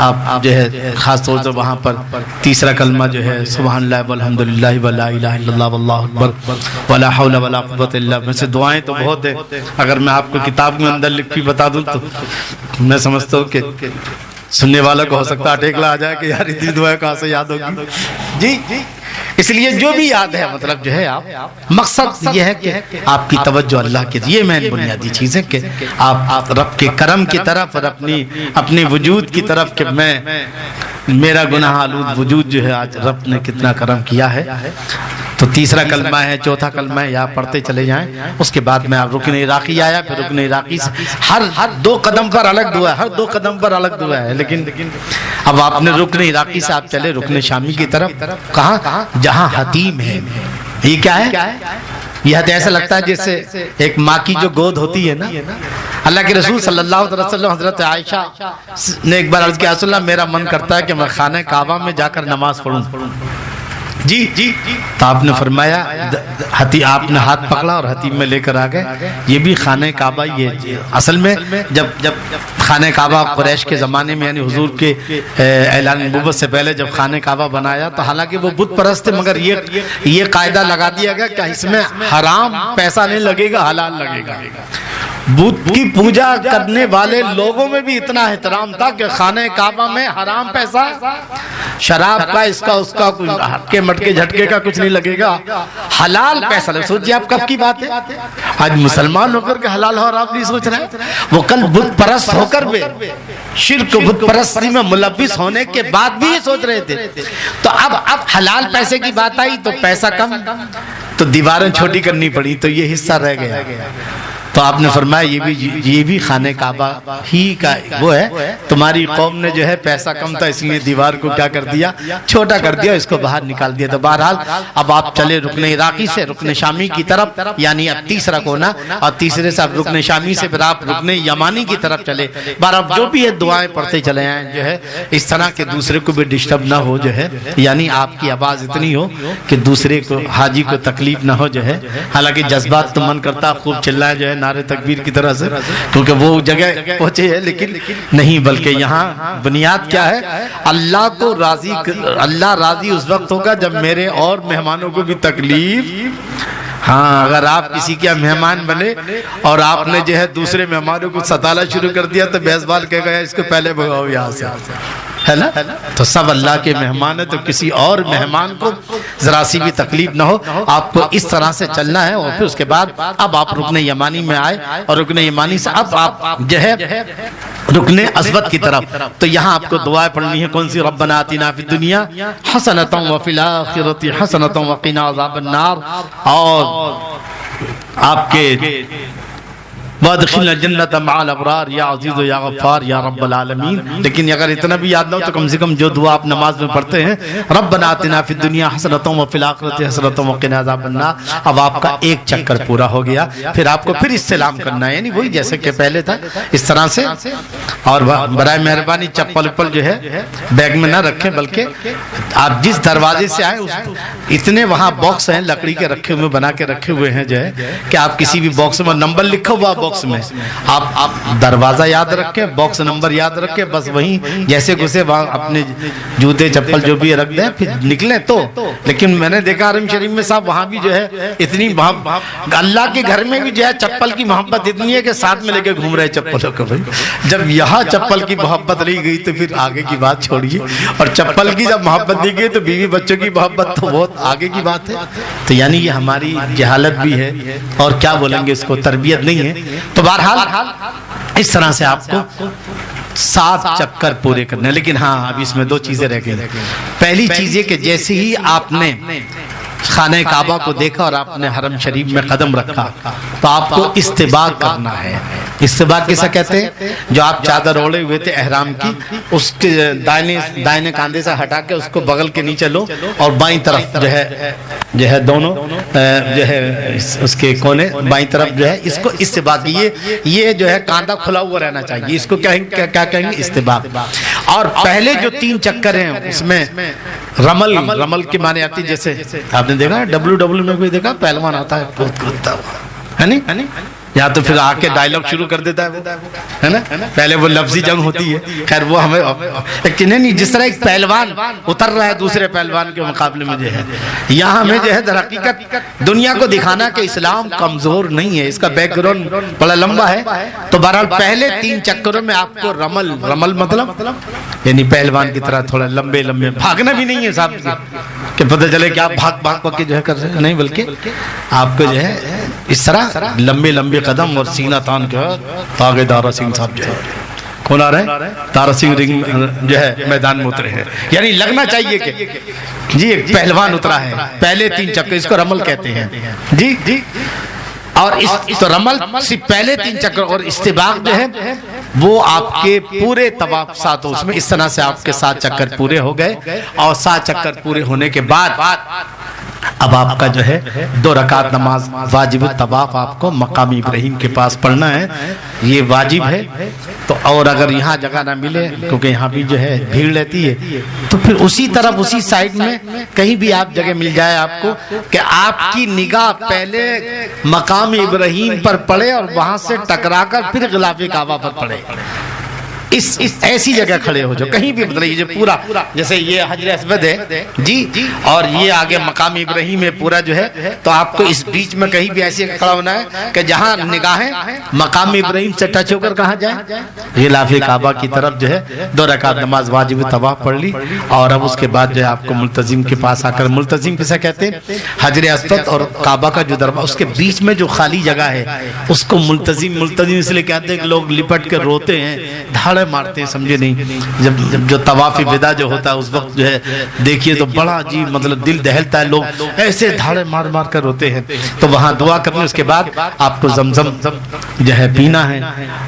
آپ جو ہے خاص طور سے وہاں پر تیسرا کلمہ جو ہے سبحان اللہ والحمد للہ ولا الہ الا اللہ واللہ اکبر ولا حول ولا قوت الا باللہ، سے دعائیں تو بہت ہے. اگر میں آپ کو کتاب میں اندر لکھ کے بتا دوں تو میں سمجھتا ہوں کہ سننے والا کو ہو سکتا ہے ٹیکلا آ جائے کہ یار اتنی دعائیں کہاں سے یاد ہوگی جی. اس لیے جو بھی یاد ہے مطلب جو ہے آپ مقصد یہ ہے کہ آپ کی توجہ اللہ کے یہ مین بنیادی چیز ہے کہ آپ رب کے کرم کی طرف اور اپنے وجود کی طرف کہ میں میرا گناہ آلود وجود جو ہے آج رب نے کتنا کرم کیا ہے. تو تیسرا کلمہ ہے، چوتھا کلمہ ہے، یا پڑھتے چلے جائیں. اس کے بعد میں آپ رکن عراقی آیا، پھر رکن عراقی سے ہر دو قدم پر الگ دعا ہے، ہر دو قدم پر الگ دعا ہے. لیکن اب آپ نے رکن عراقی سے آپ چلے رکن شامی کی طرف، کہاں جہاں حتیم ہے. یہ کیا ہے؟ یہ ایسا لگتا ہے جیسے ایک ماں کی جو گود ہوتی ہے نا. اللہ کے رسول صلی اللہ علیہ وسلم حضرت عائشہ نے ایک بار عرض کیا رسول اللہ میرا من کرتا ہے کہ میں خانہ کعبہ میں جا کر نماز پڑھوں جی. تو آپ نے فرمایا آپ نے ہاتھ پکڑا اور حتیم میں لے کر آ گئے. یہ بھی خانہ کعبہ یہ اصل میں جب خانہ کعبہ قریش کے زمانے میں یعنی حضور کے اعلان نبوت سے پہلے جب خانہ کعبہ بنایا تو حالانکہ وہ بت پرست تھے مگر یہ قاعدہ لگا دیا گیا کہ اس میں حرام پیسہ نہیں لگے گا، حلال لگے گا. بت کی پوجا کرنے والے لوگوں میں بھی اتنا احترام تھا کہ خانہ کعبہ میں حرام پیسہ شراب کا اس کا کوئی ہٹکے مٹکے جھٹکے کا کچھ نہیں لگے گا، حلال پیسہ لگے. سوچیے آپ کب کی بات ہے، آج مسلمان ہو کر کے حلال اور آپ نہیں سوچ رہے. وہ کل بت پرست ہو کر بھی شرک بت پرستی میں ملوث ہونے کے بعد بھی یہ سوچ رہے تھے. تو اب حلال پیسے کی بات آئی تو پیسہ کم تو دیواریں چھوٹی کرنی پڑی تو یہ حصہ رہ گیا. تو آپ نے فرمایا یہ بھی خانہ کعبہ ہی کا وہ ہے، تمہاری قوم نے جو ہے پیسہ کم تھا اس لیے دیوار کو کیا کر دیا، چھوٹا کر دیا، اس کو باہر نکال دیا. تو بہرحال اب آپ چلے رکن عراقی سے رکن شامی کی طرف، یعنی اب تیسرا کونا، اور تیسرے سے اب رکن شامی سے پھر آپ رکن یمانی کی طرف چلے. بہرحال جو بھی ہے دعائیں پڑھتے چلے آئیں جو ہے اس طرح کہ دوسرے کو بھی ڈسٹرب نہ ہو جو ہے، یعنی آپ کی آواز اتنی ہو کہ دوسرے کو حاجی کو تکلیف نہ ہو جو ہے. حالانکہ جذبات تو من کرتا خوب چلائے جو ہے نعرے تکبیر کی طرح سے کیونکہ وہ جگہ پہنچے ہے، لیکن نہیں، بلکہ یہاں بنیاد کیا ہے، اللہ راضی اس وقت ہوگا جب میرے اور مہمانوں کو بھی تکلیف. ہاں اگر آپ کسی کے مہمان بنے اور آپ نے جو ہے دوسرے مہمانوں کو ستانا شروع کر دیا تو بیزبال کہے گا اس کو پہلے بھگاؤ یہاں سے، ہے نا. تو سب اللہ کے مہمان ہیں تو کسی اور مہمان کو ذرا سی بھی تکلیف نہ ہو. آپ کو اس طرح سے چلنا ہے. اور پھر اس کے بعد اب آپ رکن یمانی میں آئے اور رکن یمانی سے اب آپ جو ہے رکن اسود کی طرف. تو یہاں آپ کو دعائیں پڑھنی ہے. کون سی؟ ربنا آتنا فی الدنیا حسنۃ وفی الآخرۃ حسنۃ وقنا عذاب النار، اور آپ کے وادخلنا الجنۃ مع الابرار یا عزیز یا غفار یا رب العالمین. لیکن اگر اتنا بھی یاد نہ ہو تو کم سے کم جو دعا آپ نماز میں پڑھتے ہیں ربنا آتنا فی الدنیا حسنۃ وفی الآخرۃ حسنۃ وقنا عذاب النار. اب آپ کا ایک چکر پورا ہو گیا. پھر آپ کو پھر استلام کرنا ہے، یعنی وہی جیسے کہ پہلے تھا اس طرح سے. اور برائے مہربانی چپل اپل جو ہے بیگ میں نہ رکھیں، بلکہ آپ جس دروازے سے آئے اتنے وہاں باکس ہیں لکڑی کے رکھے ہوئے بنا کے رکھے ہوئے ہیں جو ہے کہ آپ کسی بھی باکس میں نمبر لکھا ہوا باکس میں آپ دروازہ یاد رکھیں، باکس نمبر یاد رکھیں، بس وہیں جیسے گھسے وہاں اپنے جوتے چپل جو بھی رکھ دیں پھر نکلیں. تو لیکن میں نے دیکھا حرم شریف میں صاحب وہاں بھی جو ہے اتنی اللہ کے گھر میں بھی جو ہے چپل کی محبت اتنی ہے کہ ساتھ میں لے کے گھوم رہے چپلوں کو. جب یہاں چپل کی محبت نہیں گئی تو پھر آگے کی بات چھوڑیے. اور چپل کی جب محبت نہیں گئی تو بیوی بچوں کی محبت تو بہت آگے کی بات ہے. تو یعنی یہ ہماری جہالت بھی ہے اور کیا بولیں گے اس کو، تربیت نہیں ہے. تو بہرحال اس طرح سے آپ کو 7 چکر پورے کرنے. لیکن ہاں اب اس میں 2 چیزیں رہ گئی. پہلی چیز یہ کہ جیسے ہی آپ نے خانہ کعبہ کو دیکھا اور آپ نے حرم شریف میں قدم رکھا تو آپ کو استباق کرنا ہے. استباق کیسا کہتے ہیں؟ جو آپ چادر اوڑے ہوئے تھے احرام کی اس کے دائنے کاندھے سے ہٹا کے اس کو بغل کے نیچے لو اور بائیں طرف جو ہے دونوں جو ہے اس کے کونے بائیں طرف جو ہے اس کو استباق. یہ جو ہے کاندھا کھلا ہوا رہنا چاہیے. اس کو کیا کہیں گے؟ استباق. اور پہلے جو 3 چکر ہیں اس میں رمل کی معنی آتی جیسے آپ نے دیکھا WW میں کوئی دیکھا پہلوان آتا ہے بہت کودتا ہوا ہے نہیں، یا تو پھر آ کے ڈائلگ شروع کر دیتا ہے نا، پہلے وہ لفظی جنگ ہوتی ہے، خیر وہ ہمیں نہیں، جس طرح ایک پہلوان اتر رہا ہے دوسرے پہلوان کے مقابلے میں جو ہے، یہاں ہمیں جو ہے در حقیقت دنیا کو دکھانا کہ اسلام کمزور نہیں ہے، اس کا بیک گراؤنڈ بڑا لمبا ہے۔ تو بہرحال پہلے 3 چکروں میں آپ کو رمل مطلب یعنی پہلوان کی طرح تھوڑا لمبے بھاگنا بھی نہیں ہے صاحب کہ پتہ چلے کہ آپ بھاگ کے جو ہے کر رہے ہیں، نہیں، بلکہ آپ کو جو ہے اس طرح لمبے قدم اور سینہ تان کے آگے دارا سنگھ صاحب جو ہے کون آ رہے ہیں، دارا سنگھ رنگ جو ہے میدان میں اترے ہیں، یعنی لگنا چاہیے کہ جی ایک پہلوان اترا ہے، پہلے 3 چکر، اس کو رمل کہتے ہیں جی۔ اور تو رمل سے پہلے 3 چکر اور استباق جو ہے وہ آپ کے پورے طواف ساتھ، اس میں اس طرح سے آپ کے 7 چکر پورے ہو گئے، اور 7 چکر پورے ہونے کے بعد اب آپ کا جو ہے 2 رکعت نماز واجب الطواف آپ کو مقام ابراہیم کے پاس پڑھنا ہے، یہ واجب ہے۔ تو اور اگر یہاں جگہ نہ ملے کیونکہ یہاں بھی جو ہے بھیڑ رہتی ہے، تو پھر اسی طرف اسی سائیڈ میں کہیں بھی آپ جگہ مل جائے آپ کو کہ آپ کی نگاہ پہلے مقام ابراہیم پر پڑے اور وہاں سے ٹکرا کر پھر غلاف کعبہ پر پڑے، اس ایسی جگہ کھڑے ہو جو کہیں بھی، مطلب یہ جو پورا جیسے یہ حجر اسود ہے جی، اور یہ آگے مقام ابراہیم ہے پورا جو ہے، تو آپ کو اس بیچ میں کہیں بھی ایسی کھڑا ہونا ہے کہ جہاں نگاہیں مقام ابراہیم سے ٹچ ہو کر کہاں جائیں، غلاف کعبہ کی طرف جو ہے 2 رکعت نماز واجب طواف پڑھ لی، اور اب اس کے بعد جو ہے آپ کو ملتزم کے پاس آ کر، ملتزم کسے کہتے ہیں، حجر اسود اور کعبہ کا جو دروازہ اس کے بیچ میں جو خالی جگہ ہے اس کو ملتزم اس لیے کہتے ہیں کہ لوگ لپٹ کے روتے ہیں، دھاڑے مارتے ہیں، سمجھے نہیں، جب جو طواف وداع جو ہوتا ہے اس وقت جو ہے دیکھیے تو بڑا عجیب مطلب دل دہلتا ہے، لوگ ایسے دھاڑے مار کر روتے ہیں۔ تو وہاں دعا کرنے، اس کے بعد آپ کو زمزم جو ہے پینا ہے،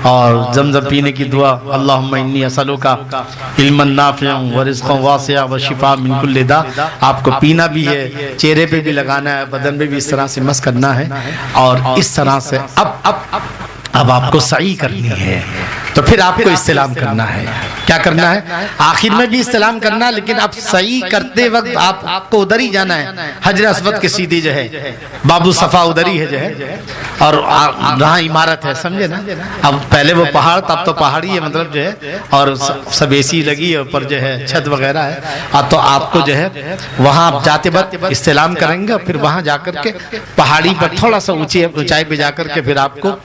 اور زمزم پینے کی دعا اللہم انی اسألک علما نافعا ورزقا واسعا وشفاء من کل داء، آپ کو پینا بھی ہے، چہرے پہ بھی لگانا ہے، بدن میں بھی اس طرح سے مس کرنا ہے، اور اس طرح سے اب آپ کو سعی کرنی ہے، تو پھر آپ کو استلام کرنا ہے، کیا کرنا ہے، آخر میں بھی استلام کرنا، لیکن اب سعی کرتے وقت آپ کو ادھر ہی جانا ہے، حجر اسود کے سیدھی جو ہے باب الصفا ادھر ہی ہے جو ہے، اور جہاں عمارت ہے، سمجھے نا، اب پہلے وہ پہاڑ، تب تو پہاڑی ہے مطلب جو ہے، اور سب اے سی لگی ہے اوپر جو ہے، چھت وغیرہ ہے، تو آپ کو جو ہے وہاں جاتے وقت استلام کریں گے، اور پھر وہاں جا کر کے پہاڑی پر تھوڑا سا اونچائی پہ جا کر کے پھر آپ کو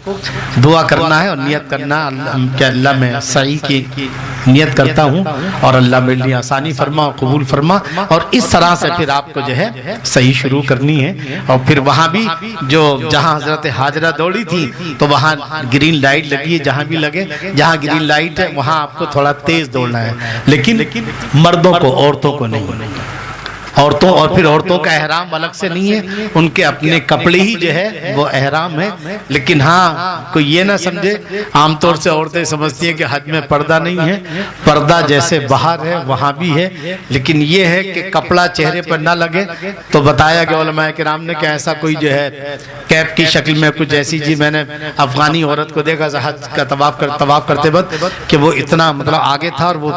دعا کرنا ہے اور نیت کرنا کہ اللہ میں سعی کی نیت کرتا ہوں اور اللہ میرے لیے آسانی فرما، قبول فرما، اور اس طرح سے پھر آپ کو جو ہے صحیح شروع کرنی ہے۔ اور پھر وہاں بھی جو جہاں حضرت ہاجرہ دوڑی تھی تو وہاں گرین لائٹ لگی ہے، جہاں بھی لگے، جہاں گرین لائٹ ہے وہاں آپ کو تھوڑا تیز دوڑنا ہے، لیکن مردوں کو، عورتوں کو نہیں، عورتوں، اور پھر عورتوں کا احرام الگ سے نہیں ہے، ان کے اپنے کپڑے ہی جو ہے وہ احرام ہے، لیکن ہاں کوئی یہ نہ سمجھے، عام طور سے عورتیں سمجھتی ہیں کہ حج میں پردہ نہیں ہے، پردہ جیسے باہر ہے وہاں بھی ہے، لیکن یہ ہے کہ کپڑا چہرے پر نہ لگے، تو بتایا کہ علماء کرام نے کہ ایسا کوئی جو ہے کیپ کی شکل میں کچھ ایسی چیز، میں نے افغانی عورت کو دیکھا حج کا طواف کرتے وقت کہ وہ اتنا مطلب آگے تھا اور وہ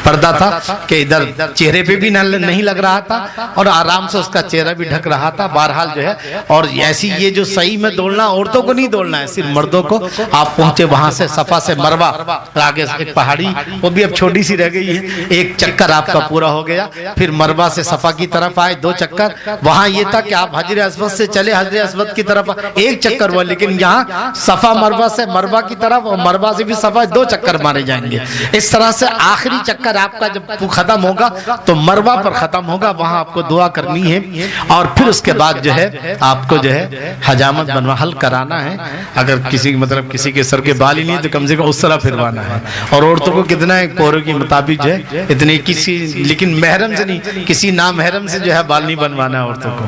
پردہ تھا کہ ادھر چہرے پہ بھی نہیں لگ رہا تھا اور آرام سے اس کا چہرہ بھی ڈھک رہا تھا، بہرحال جو ہے۔ اور ایسی یہ جو صحیح میں دوڑنا عورتوں کو نہیں دوڑنا ہے، صرف مردوں کو۔ آپ پہنچے وہاں سے صفا سے مروہ، آگے ایک پہاڑی وہ بھی اب چھوٹی سی رہ گئی ہے، ایک چکر آپ کا پورا ہو گیا، پھر مروہ سے صفا کی طرف آئے 2 چکر، وہاں یہ تھا کہ آپ حجر اسود سے چلے حجر اسود کی طرف 1 چکر ہوا، لیکن یہاں صفا مروہ سے مروہ کی طرف اور مروہ سے بھی صفا 2 چکر مارے جائیں گے۔ اس طرح سے آخری چکر آپ کا جب ختم ہوگا تو مروہ پر ختم ہوگا، وہاں آپ کو دعا کرنی ہے، اور پھر اس کے بعد جو ہے آپ کو جو ہے حجامت بنوا حل کرانا ہے۔ اگر کسی کے سر کے بال ہی نہیں تو کم سے کم اس طرح پھروانا ہے، اور عورتوں کو کتنا ہے پوروں کی مطابق جو ہے اتنے کسی، لیکن محرم سے نہیں، کسی نامحرم سے جو ہے بال نہیں بنوانا ہے عورتوں کو،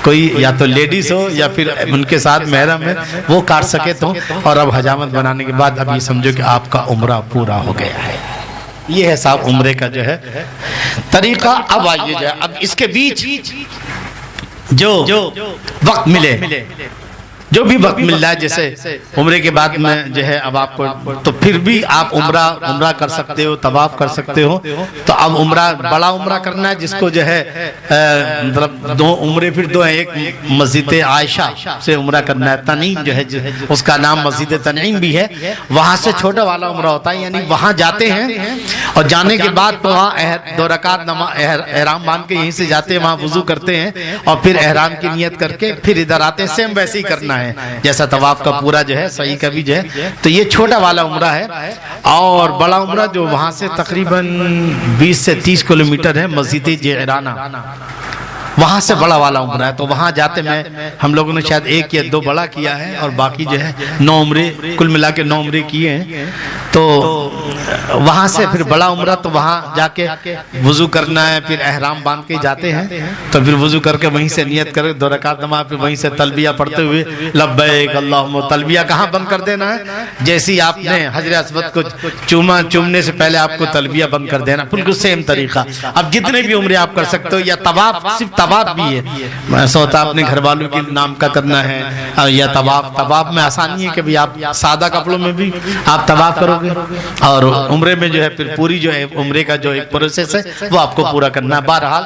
کوئی یا تو لیڈیز ہو یا پھر ان کے ساتھ محرم ہے وہ کاٹ سکے تو۔ اور اب حجامت بنانے کے بعد اب یہ سمجھو کہ آپ کا عمرہ پورا ہو گیا ہے۔ یہ ہے صاحب عمرے کا جو ہے طریقہ۔ اب آئیے جائے، اب اس کے بیچ جو وقت ملے، جو بھی وقت مل جائے، جیسے عمرے کے بعد میں جو ہے اب آپ کو تو پھر بھی آپ عمرہ کر سکتے ہو، طواف کر سکتے ہو۔ تو اب عمرہ بڑا عمرہ کرنا ہے، جس کو جو ہے مطلب 2 عمرے پھر 2 ہیں، ایک مسجد عائشہ سے عمرہ کرنا ہے، تنعیم جو ہے اس کا نام مسجد تنعیم بھی ہے، وہاں سے چھوٹا والا عمرہ ہوتا ہے، یعنی وہاں جاتے ہیں اور جانے کے بعد وہاں 2 رکعت احرام باندھ کے یہیں سے جاتے ہیں، وہاں وضو کرتے ہیں اور پھر احرام کی نیت کر کے پھر ادھر آتے ہیں، سیم ویسے ہی کرنا ہے جیسا طواف کا پورا جو ہے صحیح کا بھی جو ہے۔ تو یہ چھوٹا والا عمرہ ہے، اور بڑا عمرہ جو وہاں سے تقریباً 20 سے 30 کلومیٹر ہے، مسجد جعرانہ، وہاں سے بڑا والا عمرہ ہے۔ تو وہاں جاتے میں ہم لوگوں نے شاید 1 یا 2 بڑا کیا ہے، اور باقی جو ہے 9 عمرے کل ملا کے 9 عمرے کیے ہیں۔ تو وہاں سے پھر بڑا عمرہ تو وہاں جا کے وضو کرنا ہے، پھر احرام باندھ کے جاتے ہیں، تو پھر وضو کر کے وہیں سے نیت کر کے 2 رکعت نماز، پھر وہیں سے تلبیہ پڑھتے ہوئے لبیک اللہم، تلبیہ کہاں بند کر دینا ہے؟ جیسی آپ نے حجر اسود کو چومنے سے پہلے آپ کو تلبیہ بند کر دینا، بالکل سیم طریقہ۔ اب جتنے بھی عمرے آپ کر سکتے ہو، یا طواف، صرف طواف بھی ہے، ایسا ہوتا ہے اپنے گھر والوں کے نام کا کرنا ہے، یا طواف میں آسانی ہے کہ بھی آپ سادہ کپڑوں میں بھی آپ طواف کرو گے، اور عمرے میں جو ہے پھر پوری جو ہے عمرے کا جو ایک پروسیس ہے وہ آپ کو پورا کرنا ہے۔ بہرحال